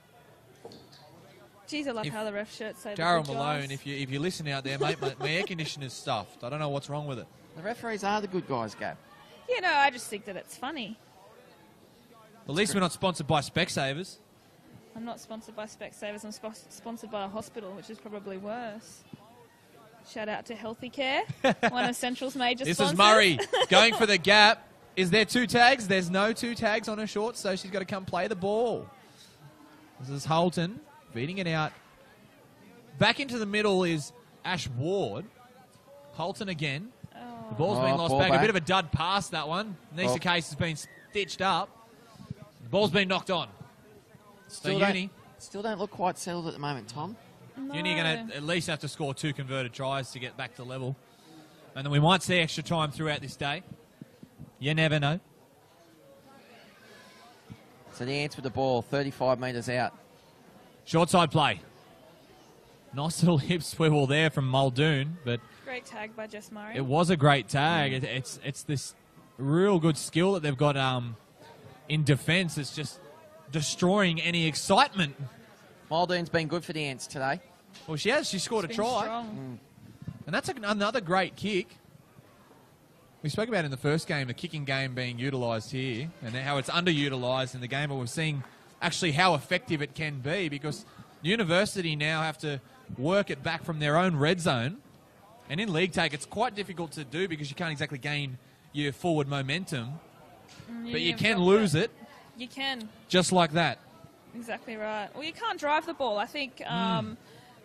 Jeez, I love how the ref shirts say Daryl the good Malone, guys. if you listen out there, mate, my air conditioner's stuffed. I don't know what's wrong with it. The referees are the good guys, Gab. You know, I just think that it's funny. At least we're not sponsored by Specsavers. I'm not sponsored by Specsavers. I'm sponsored by a hospital, which is probably worse. Shout out to Healthy Care, one of Central's major This sponsors. is Murray going for the gap. Is there 2 tags? There's no 2 tags on her short, so she's got to come play the ball. This is Holton feeding it out. Back into the middle is Ash Ward. Holton again. The ball's been lost ball back. back. A bit of a dud pass, that one. Nisa Case has been stitched up. The ball's been knocked on. Still don't look quite settled at the moment, Tom. No. Uni are going to at least have to score 2 converted tries to get back to level. And then we might see extra time throughout this day. You never know. So the Ants with the ball, 35 metres out. Short side play. Nice little hip swivel there from Muldoon, but Great tag by Jess Murray. it was a great tag. It's this real good skill that they've got in defence. It's just destroying any excitement. Muldoon's been good for the Ants today. Well, she has. She scored a Been try. strong. And that's another great kick. We spoke about in the first game, the kicking game being utilised here and how it's underutilised in the game, but we're seeing actually how effective it can be because University now have to work it back from their own red zone. And in league take, it's quite difficult to do because you can't exactly gain your forward momentum, but you can lose it You can. just like that. Exactly right. Well, you can't drive the ball. I think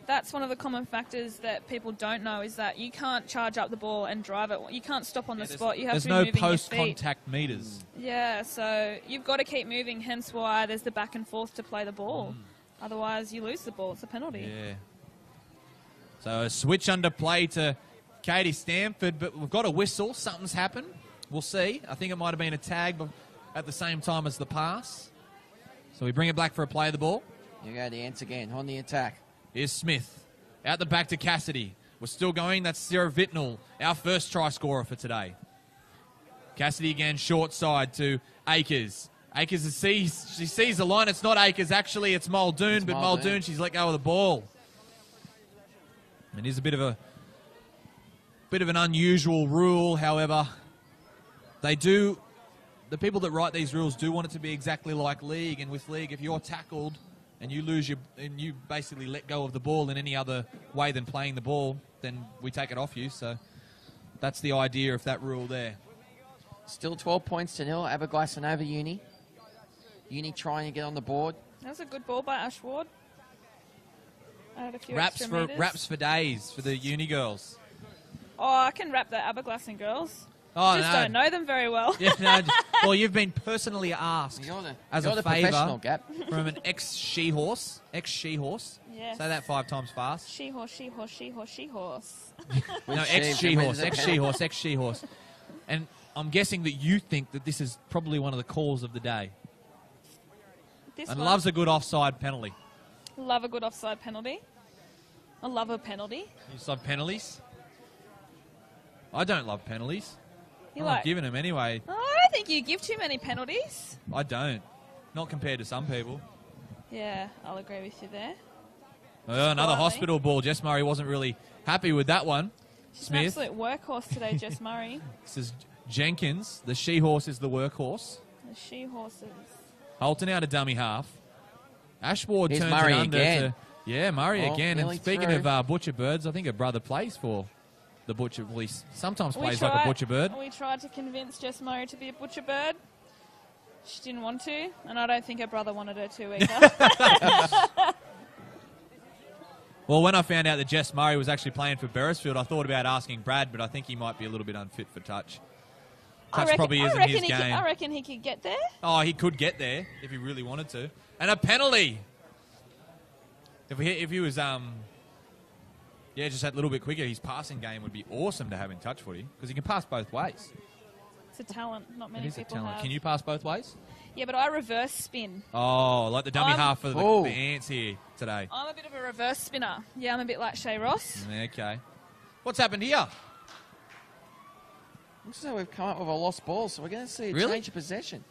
that's one of the common factors that people don't know is that you can't charge up the ball and drive it. You can't stop on the spot. You have There's to be no moving your feet. post-contact meters. Yeah, so you've got to keep moving, hence why there's the back and forth to play the ball. Otherwise, you lose the ball. It's a penalty. Yeah. So a switch under play to Katie Stanford, but we've got a whistle. Something's happened. We'll see. I think it might have been a tag at the same time as the pass. So we bring it back for a play of the ball. You go the Ants again on the attack. Here's Smith. Out the back to Cassidy. We're still going. That's Sarah Vitnall, our first try scorer for today. Cassidy again, short side to Akers. Akers she sees the line. It's not Akers. Actually, it's Muldoon. But Muldoon, she's let go of the ball. It is a bit of an unusual rule. However, the people that write these rules do want it to be exactly like league. And with league, if you're tackled and you basically let go of the ball in any other way than playing the ball, then we take it off you. So that's the idea of that rule there. Still 12 points to 0. Aberglasslyn over Uni. Uni trying to get on the board. That was a good ball by Ash Ward. Added a few Raps extra for meters. days for the uni girls. Oh, I can rap the Aberglasslyn girls. Oh, Just don't know them very well. Yeah, no, well, you've been personally asked as you're a the favour professional, Gap. from an ex-she-horse. Yes. Say that 5 times fast. She-horse, she-horse, she-horse, she-horse. No, ex-she-horse. And I'm guessing that you think that this is probably one of the calls of the day. This And one, loves a good offside penalty. love a good offside penalty. I love a penalty. You just love penalties? I don't love penalties. You I'm like? not giving them anyway. Oh, I don't think you give too many penalties. I don't. Not compared to some people. Yeah, I'll agree with you there. Another Slightly. hospital ball. Jess Murray wasn't really happy with that one. She's Smith. an absolute workhorse today, Jess Murray. This is Jenkins. The she-horse is the workhorse. The she-horses. Holton out of dummy half. Ashward Here's turns Murray it under again. to Murray Oh, again. And nearly speaking through. of Butcher Birds, I think her brother plays for the Butcher. Well, he sometimes plays like a tried- Butcher Bird. We tried to convince Jess Murray to be a butcher bird. She didn't want to, and I don't think her brother wanted her to either. Well, when I found out that Jess Murray was actually playing for Beresfield, I thought about asking Brad, but I think he might be a little bit unfit for touch. Touch probably isn't his game. I reckon he could get there. Oh, he could get there if he really wanted to. And a penalty. If he was just that little bit quicker, his passing game would be awesome to have in touch footy because he can pass both ways. It's a talent. Not It many is a people talent. have. Can you pass both ways? Yeah, but I reverse spin. Oh, like the dummy I'm- half of the Oh. Ants here today. I'm a bit of a reverse spinner. Yeah, I'm a bit like Shay Ross. Okay. What's happened here? Looks as though we've come up with a lost ball, so we're going to see a Really? change of possession.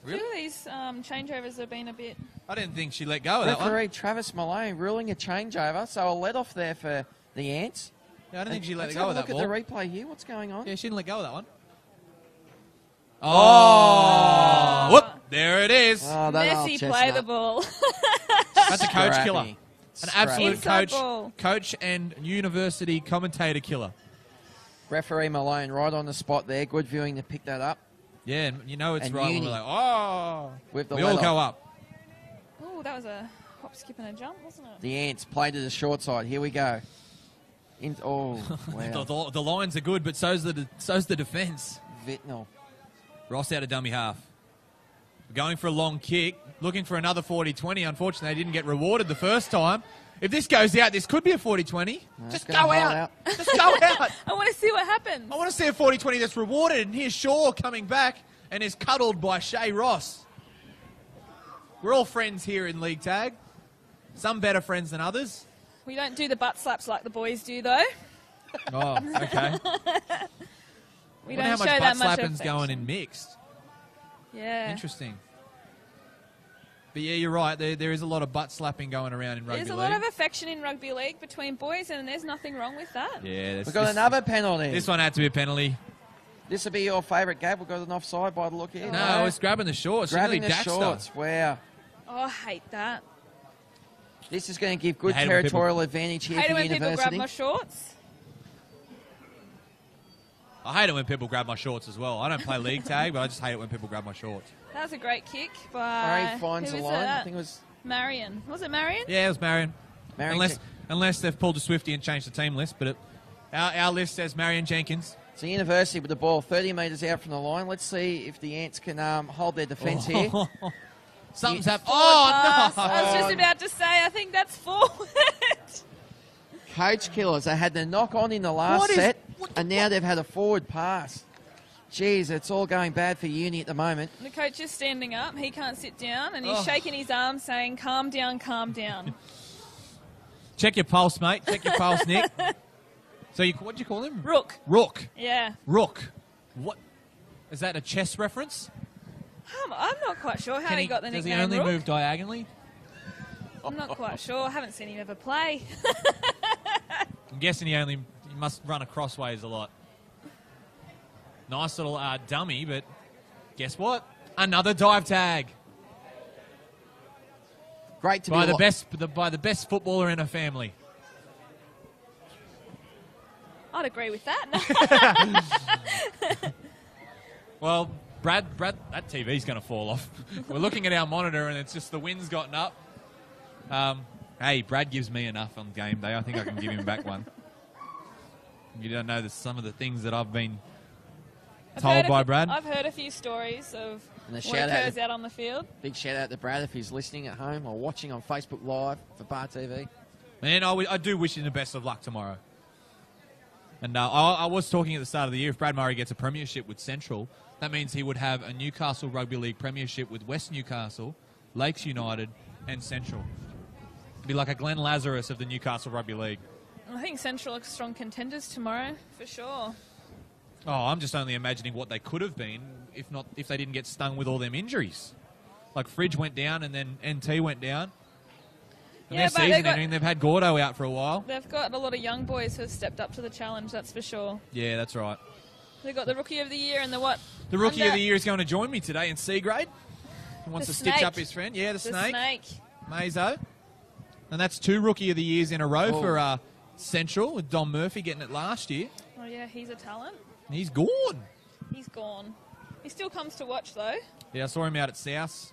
Really? Two of these changeovers have been a bit... I didn't think she let go of that one. Referee Travis Malone ruling a changeover, so a let off there for the Ants. Yeah, I don't think she let Let's go have of a that look ball. at the replay here. What's going on? Yeah, she didn't let go of that one. Oh! Whoop! There it is. Oh, that old Messi chestnut. play the ball. That's a coach Scrappy. killer. An absolute Inside ball. coach and university commentator killer. Referee Malone right on the spot there. Good viewing to pick that up Yeah, and you know it's And right when Uni. we're like, oh. with the We all let go off. up. Oh, that was a hop, skip and a jump, wasn't it? The Ants play to the short side. Here we go. Oh, wow. The lines are good, but so's the defence. Vitnell. Ross out of dummy half. Going for a long kick, looking for another 40-20. Unfortunately, they didn't get rewarded the first time. If this goes out, this could be a 40-20. Just gonna go hold out. out. Just go out. I want to see what happens. I want to see a 40-20 that's rewarded. And here's Shaw coming back and is cuddled by Shay Ross. We're all friends here in League Tag. Some better friends than others. We don't do the butt slaps like the boys do, though. Oh, okay. We Wonder how don't much show butt that much slapping's affection. going in mixed. Yeah. Interesting. But yeah, you're right. There is a lot of butt slapping going around in rugby There's a league. lot of affection in rugby league between boys, and there's nothing wrong with that. Yeah, We've got another penalty. This one had to be a penalty. This will be your favourite, Gab. We've got an offside by the look here. No, it's grabbing the shorts. She Grabbing nearly the daxed her. shorts. Wow. Oh, I hate that. This is going to give good I hate it when territorial advantage here Hate it for when people grab University. my shorts. I hate it when people grab my shorts as well. I don't play league tag, but I just hate it when people grab my shorts. That was a great kick by... Murray finds who the was line. that? I think it was Marion. Was it Marion? Yeah, it was Marion. Marion. Unless they've pulled a Swifty and changed the team list, but our list says Marion Jenkins. So University with the ball 30 metres out from the line. Let's see if the Ants can hold their defence here. Something's happened. Pass. Oh, I was no. just about to say, I think that's forward. Coach killers. They had the knock on in the last What is- set, what- and now they've had a forward pass. Jeez, it's all going bad for Uni at the moment. The coach is standing up. He can't sit down, and he's Oh. shaking his arm, saying, "Calm down, calm down." Check your pulse, mate. Check your pulse, Nick. So, what do you call him? Rook. Rook. Yeah. Rook. What? Is that a chess reference? I'm not quite sure how he got the does he nickname only Rook. move diagonally? I'm not quite sure. I haven't seen him ever play. I'm guessing he must run acrossways a lot. Nice little dummy, but guess what? Another dive tag Great to by be the best footballer in a family. I'd agree with that. Well, Brad, that TV's going to fall off. We're looking at our monitor, and it's just the wind's gotten up. Hey, Brad gives me enough on game day. I think I can give him back one. You don't know some of the things that I've been told by Brad. I've heard a few stories of And a what shout out- occurs out on the field. Big shout out to Brad if he's listening at home or watching on Facebook Live for Bar TV. Man, I do wish him the best of luck tomorrow. And I was talking at the start of the year, if Brad Murray gets a premiership with Central, that means he would have a Newcastle Rugby League premiership with West Newcastle, Lakes United, and Central. It'd be like a Glenn Lazarus of the Newcastle Rugby League. I think Central are strong contenders tomorrow, for sure. Oh, I'm just only imagining what they could have been if they didn't get stung with all them injuries. Like Fridge went down and then NT went down. And Yeah, their but they season got- ending, they've had Gordo out for a while. They've got a lot of young boys who have stepped up to the challenge, that's for sure. Yeah, that's right. They've got the Rookie of the Year and the what? The Rookie of Under- the Year is going to join me today in C grade. He wants The to stitch snake. up his friend. Yeah, the The snake. Snake. Mazo. And that's 2 Rookie of the Years in a row Oh. for Central, with Dom Murphy getting it last year. Oh, yeah, he's a talent. And he's gone. He's gone. He still comes to watch, though. Yeah, I saw him out at South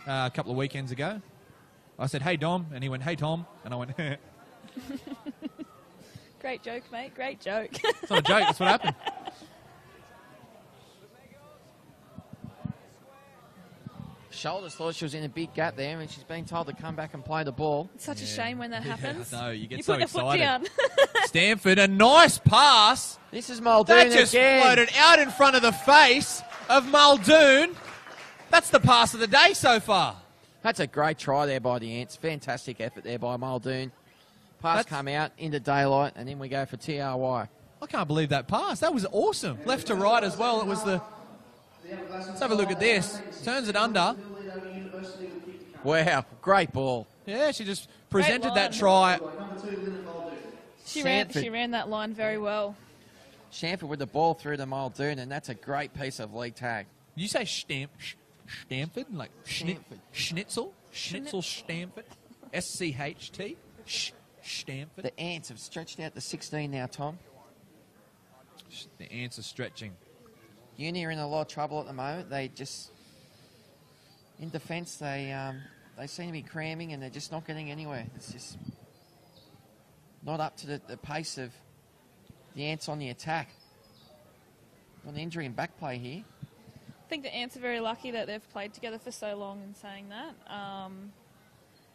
a couple of weekends ago. I said, "Hey, Dom," and he went, "Hey, Tom," and I went, Great joke, mate. Great joke. It's not a joke, that's what happened. Shoulders thought she was in a big gap there, and she's been told to come back and play the ball. It's such a shame when that happens. No, you get You so put the foot excited. down. Stanford, a nice pass. This is Muldoon That just again. floated out in front of the face of Muldoon. That's the pass of the day so far. That's a great try there by the Ants. Fantastic effort there by Muldoon. Pass come out into daylight, and then we go for TRY. I can't believe that pass. That was awesome. Left to right as well. It was the... Let's have a look at this. Turns it under. Wow, great ball. Yeah, she just presented line. that try. She Sanford. ran that line very well. Shamford with the ball through to Muldoon, and that's a great piece of league tag. You say Stamford? Like Stamford. Schnitzel? Schnitzel Stamford? SCHT? Stamford? The Ants have stretched out to 16 now, Tom. The ants are stretching. Uni are in a lot of trouble at the moment. They just, in defence, they seem to be cramming and they're just not getting anywhere. It's just not up to the pace of the Ants on the attack. Got an injury in back play here. I think the Ants are very lucky that they've played together for so long in saying that.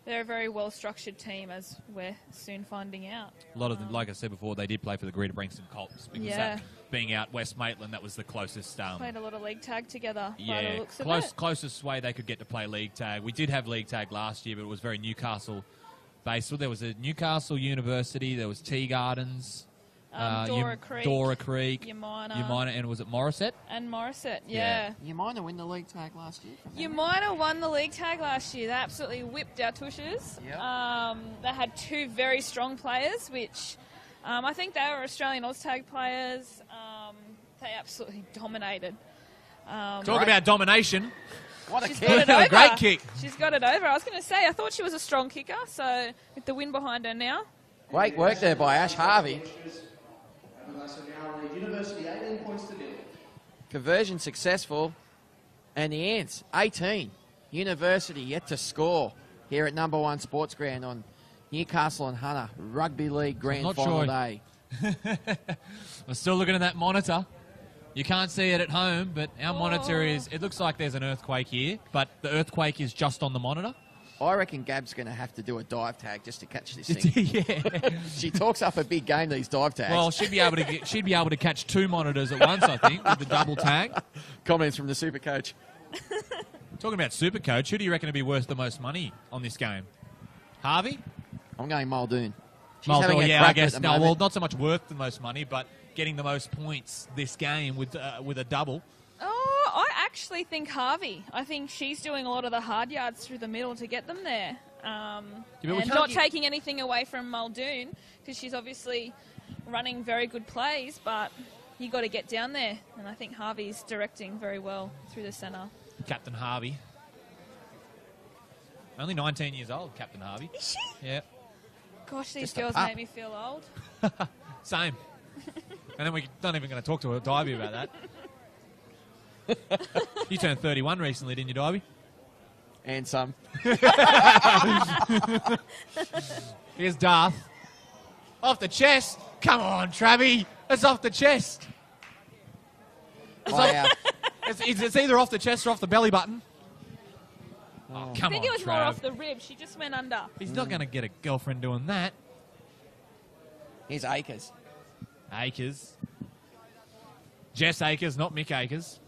They're a very well-structured team, as we're soon finding out. A lot of them, like I said before, they did play for the Greater Brankston Colts because that, being out West Maitland, that was the closest. Played a lot of league tag together by the looks of it. Closest way they could get to play league tag. We did have league tag last year, but it was very Newcastle based. So there was a Newcastle University, there was Tea Gardens, Dora Creek, Yamina, and was it Morisset? And Morisset, yeah. You might have won the league tag last year. Yamina won the league tag last year. They absolutely whipped our tushes. Yep. They had two very strong players, which I think they were Australian Oz tag players. They absolutely dominated. Talk about domination. What a She's kick. got it over. Great kick. She's got it over. I was going to say, I thought she was a strong kicker, so with the win behind her now. Great work there by Ash Harvey. University 18 points to 0. Conversion successful. And the Ants, 18. University yet to score here at number 1 Sports Ground on Newcastle and Hunter Rugby League Grand not Final sure. day. We're still looking at that monitor. You can't see it at home, but our monitor is... It looks like there's an earthquake here, but the earthquake is just on the monitor. I reckon Gab's going to have to do a dive tag just to catch this thing. Yeah. She talks up a big game, these dive tags. Well, she'd be able to catch 2 monitors at once, I think, with the double tag. Comments from the super coach. Talking about Supercoach, who do you reckon would be worth the most money on this game? Harvey? I'm going Muldoon. She's Muldoon, having a yeah, crack I guess. at the No, well, moment. not so much worth the most money, but getting the most points this game with a double. Oh, I actually think Harvey. I think she's doing a lot of the hard yards through the middle to get them there. but we And can't not give- taking anything away from Muldoon, because she's obviously running very good plays, but you got to get down there. And I think Harvey's directing very well through the centre. Captain Harvey. Only 19 years old, Captain Harvey. Is she? Yeah. Gosh, these Just a girls pup. make me feel old. Same. And then we're not even going to talk to her, Divey, about that. You turned 31 recently, didn't you, Divey? And some. Here's Darth. Off the chest. Come on, Travie. It's off the chest. Wow. It's either off the chest or off the belly button. Oh, I come think on, it was more Trav. off the rib. She just went under. He's not going to get a girlfriend doing that. Here's Akers. Akers. Jess Akers, not Mick Akers.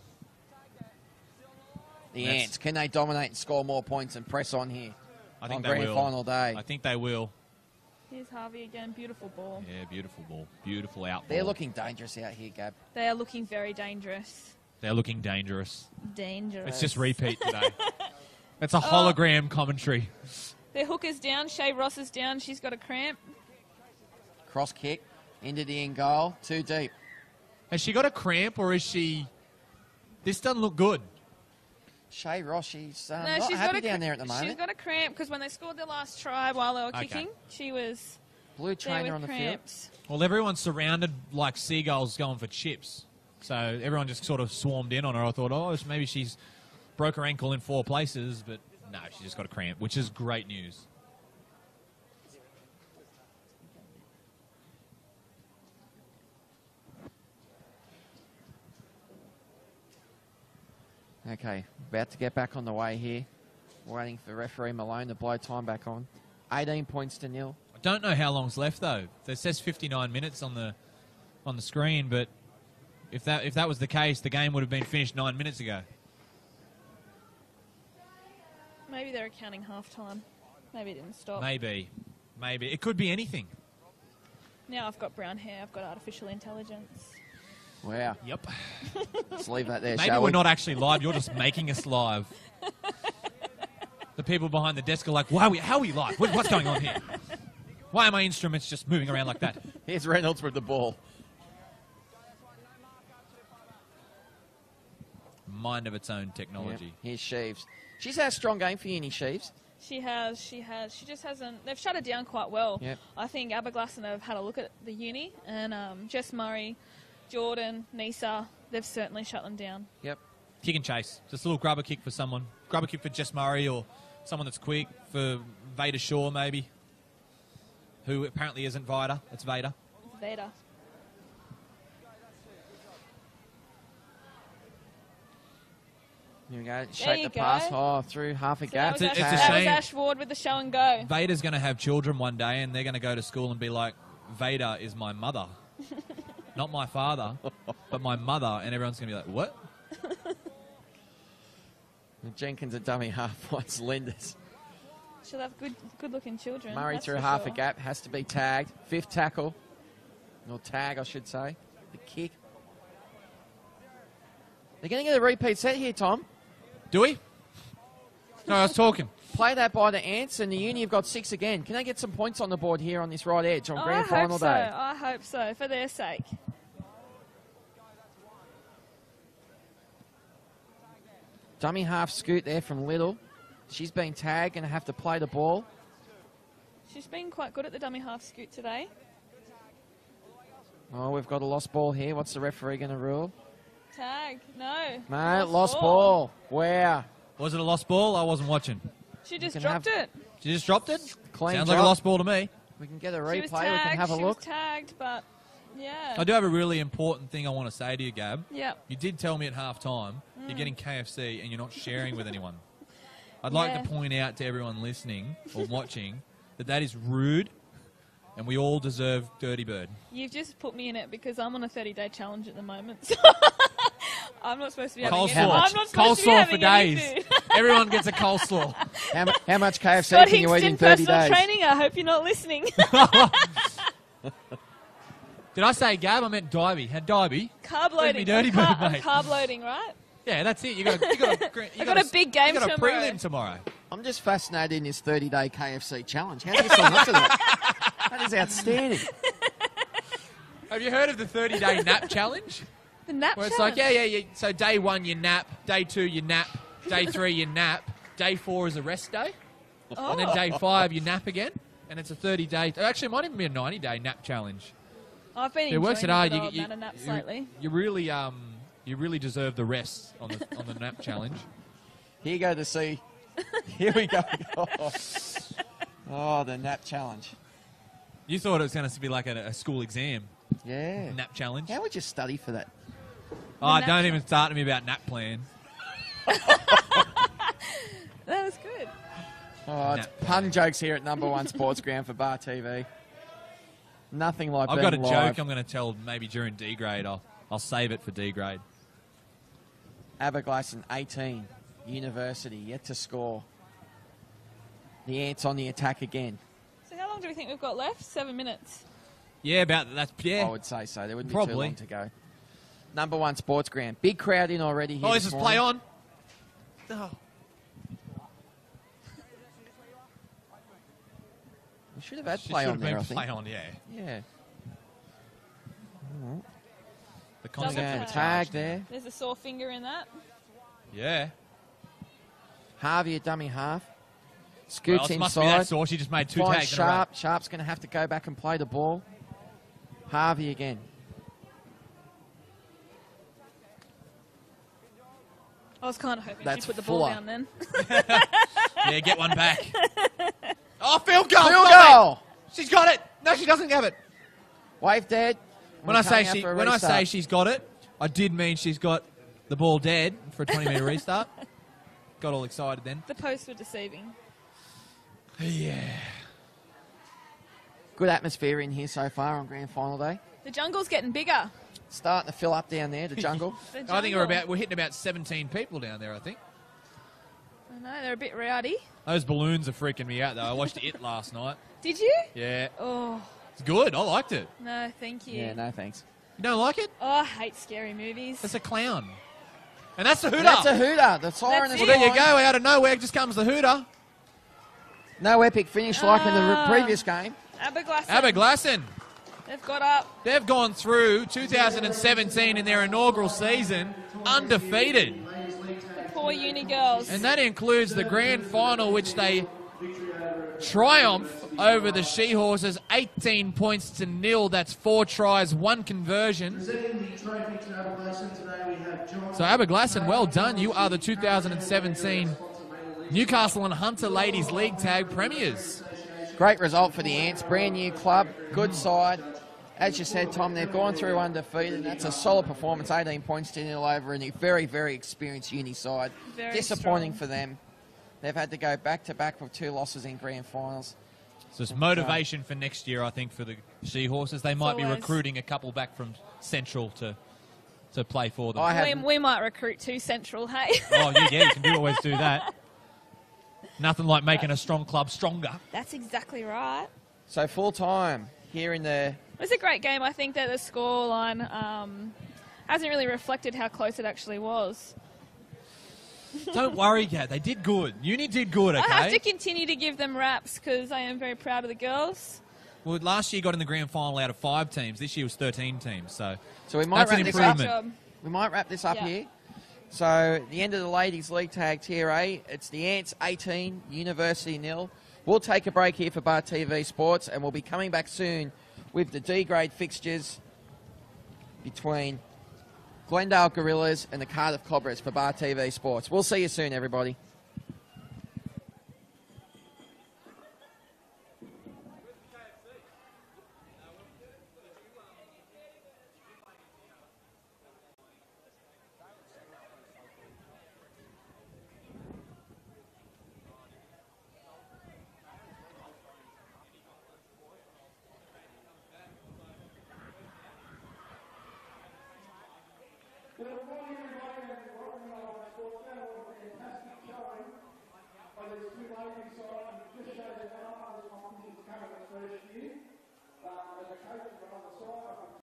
The That's- Ants, can they dominate and score more points and press on here? I think on they grand will. final day. I think they will. Here's Harvey again. Beautiful ball. Yeah, beautiful ball. Beautiful out ball. They're looking dangerous out here, Gab. They are looking very dangerous. They're looking dangerous. Dangerous. It's just repeat today. It's a hologram commentary. Their hooker's down. Shay Ross is down. She's got a cramp. Cross kick into the end goal. Too deep. Has she got a cramp or is she... This doesn't look good. Shay Ross, she's No, not she's happy got a down there at the She's moment. got a cramp because when they scored their last try while they were Okay. kicking, she was Blue there trainer with on the field. cramps. Well, everyone's surrounded like seagulls going for chips. So everyone just sort of swarmed in on her. I thought, oh, maybe she's broke her ankle in 4 places. But no, she just got a cramp, which is great news. Okay, about to get back on the way here. Waiting for referee Malone to blow time back on. 18 points to 0. I don't know how long's left though. It says 59 minutes on the screen, but if that was the case, the game would have been finished 9 minutes ago. Maybe they're counting half-time. Maybe it didn't stop. Maybe. It could be anything. Now I've got brown hair. I've got artificial intelligence. Wow. Yep. Let's leave that there, Maybe shall we're we? not actually live. You're just making us live. The people behind the desk are like, how are we live? What's going on here? Why are my instruments just moving around like that? Here's Reynolds with the ball. Mind of its own technology. Yep. Here's Sheaves. She's had a strong game for Uni, Sheaves. She has. She just hasn't. They've shut her down quite well. Yep. I think Aberglasslyn have had a look at the uni, and Jess Murray, Jordan, Nisa, they've certainly shut them down. Yep. Kick and chase. Just a little grubber kick for someone. Grubber kick for Jess Murray or someone that's quick. For Vader Shaw, maybe. Who apparently isn't Vader. It's Vader. It's Vader. Here we go. There Shape you the pass. go. Oh, through half a gap. That was, It's a that was shame. Ash Ward with the show and go. Vader's going to have children one day and they're going to go to school and be like, Vader is my mother. Not my father, but my mother. And everyone's going to be like, what? Jenkins a dummy half wants Linders. She'll have good-looking children. Murray that's through for half sure. a gap. Has to be tagged. Fifth tackle. Or tag, I should say. The kick. They're going to get a repeat set here, Tom. Do we? No, I was talking. Play that by the Ants, and the Uni have got 6 again. Can they get some points on the board here on this right edge on Oh, grand final day? I hope so, for their sake. Dummy half scoot there from Little. She's been tagged and have to play the ball. She's been quite good at the dummy half scoot today. Oh, we've got a lost ball here. What's the referee going to rule? Tag. No. No, lost ball. Wow. Was it a lost ball? I wasn't watching. She just can dropped it. She just dropped it? Clean Sounds drop. like a lost ball to me. We can get a She was replay. tagged. We can have a she look. was tagged, but yeah. I do have a really important thing I want to say to you, Gab. Yep. You did tell me at half-time you're getting KFC and you're not sharing with anyone. I'd like Yeah. to point out to everyone listening or watching that is rude and we all deserve Dirty Bird. You've just put me in it because I'm on a 30-day challenge at the moment. So I'm not supposed to be having Coleslaw. any. I'm not supposed to be Coleslaw having for any days. food. Everyone gets a coleslaw. How much KFC Scott can you eat Hingston, in 30 personal days? training. I hope you're not listening. Did I say Gab? I meant Dibby. Had Dibby. Carb loading. Dirty I'm Bird, mate. carb loading, right? Yeah, that's it. You got a big game You got a tomorrow. prelim tomorrow. I'm just fascinated in this 30-day KFC challenge. How do you sign up to that? That is outstanding. Have you heard of the 30-day nap challenge? The nap Where it's challenge. like, yeah. So day 1 you nap, day 2 you nap, day 3 you nap, day 4 is a rest day, Oh. and then day 5 you nap again, and it's a 30-day. Actually, it might even be a 90-day nap challenge. I've been It enjoying works the it hard. good old nana naps lately. You really deserve the rest on the nap challenge. Here you go to see. Here we go. Oh, the nap challenge. You thought it was going to be like a school exam Yeah. nap challenge. How would you study for that? Oh, nap don't even start to me about nap plans. That was good. Oh, it's pun jokes here at number 1 Sports Ground for Bar TV. Nothing like I've being got a live. joke I'm going to tell maybe during D grade. I'll save it for D grade. Aberglasslyn 18, University yet to score. The Ants on the attack again. So how long do we think we've got left? 7 minutes. Yeah, about that's I would say so. There wouldn't be too Probably. long to go. Number 1 Sports Ground. Big crowd in already here. Oh, this is play morning. on. Oh. We should have had She play should on have there, been I think. play on, yeah. Yeah. The Double concept of a tag. Tag charge. there. There's a sore finger in that. Yeah. Harvey a dummy half. Well, Scoots it must be that inside. sore. She just made 2 Finds tags in a row. Sharp. Sharp's going to have to go back and play the ball. Harvey again. I was kind of hoping That's she'd put the Fuller. ball down then. Yeah, get one back. Oh, field goal! Field Stop it. goal! She's got it. No, she doesn't have it. Wave dead. When I We're coming out say for a when I restart. say she's got it, I did mean she's got the ball dead for a 20-metre restart. Got all excited then. The posts were deceiving. Yeah. Good atmosphere in here so far on grand final day. The jungle's getting bigger. Starting to fill up down there, the jungle. The I think jungle. we're hitting about 17 people down there, I think. I know, they're a bit rowdy. Those balloons are freaking me out, though. I watched it last night. Did you? Yeah. Oh, It's good. I liked it. no, thank you. Yeah, no thanks. You don't like it? Oh, I hate scary movies. It's a clown. And that's the hooter. That's a hooter. The siren That's is Well, there you flying. go. Out of nowhere just comes the hooter. No epic finish like in the Ah. previous game. Aberglasslyn. Aberglasslyn. They've got up. They've gone through 2017 in their inaugural season undefeated. The poor uni girls. And that includes the grand final, which they triumph over the She-Horses, 18 points to 0. That's 4 tries, 1 conversion. Presenting the trophy to Aberglasslyn today, we have John. So Aberglasslyn, well done. You are the 2017 Newcastle and Hunter Ladies League Tag Premiers. Great result for the Ants. Brand new club. Good side. As you said, Tom, they've gone through undefeated. That's a solid performance. 18 points to 0 over a very, very experienced uni side. Very Disappointing strong. for them. They've had to go back-to-back with 2 losses in grand finals. So it's motivation for next year, I think, for the She-Horses. They might be always. recruiting a couple back from Central to play for them. I have We might recruit 2 Central, hey? Oh, yeah, you can always do that. Nothing like making a strong club stronger. That's exactly right. so full-time here in the... It was a great game. I think that the scoreline hasn't really reflected how close it actually was. Don't worry, Kat. They did good. Uni did good, okay? I have to continue to give them raps because I am very proud of the girls. Well, last year got in the grand final out of 5 teams. This year was 13 teams. So So we might That's an wrap this improvement. up. Job. We might wrap this up Yeah. here. So the end of the Ladies League Tag Tier A. It's the Ants 18, University 0. We'll take a break here for Bar TV Sports, and we'll be coming back soon with the D-grade fixtures between Glendale Gorillas and the Cardiff Cobras for Bar TV Sports. We'll see you soon, everybody.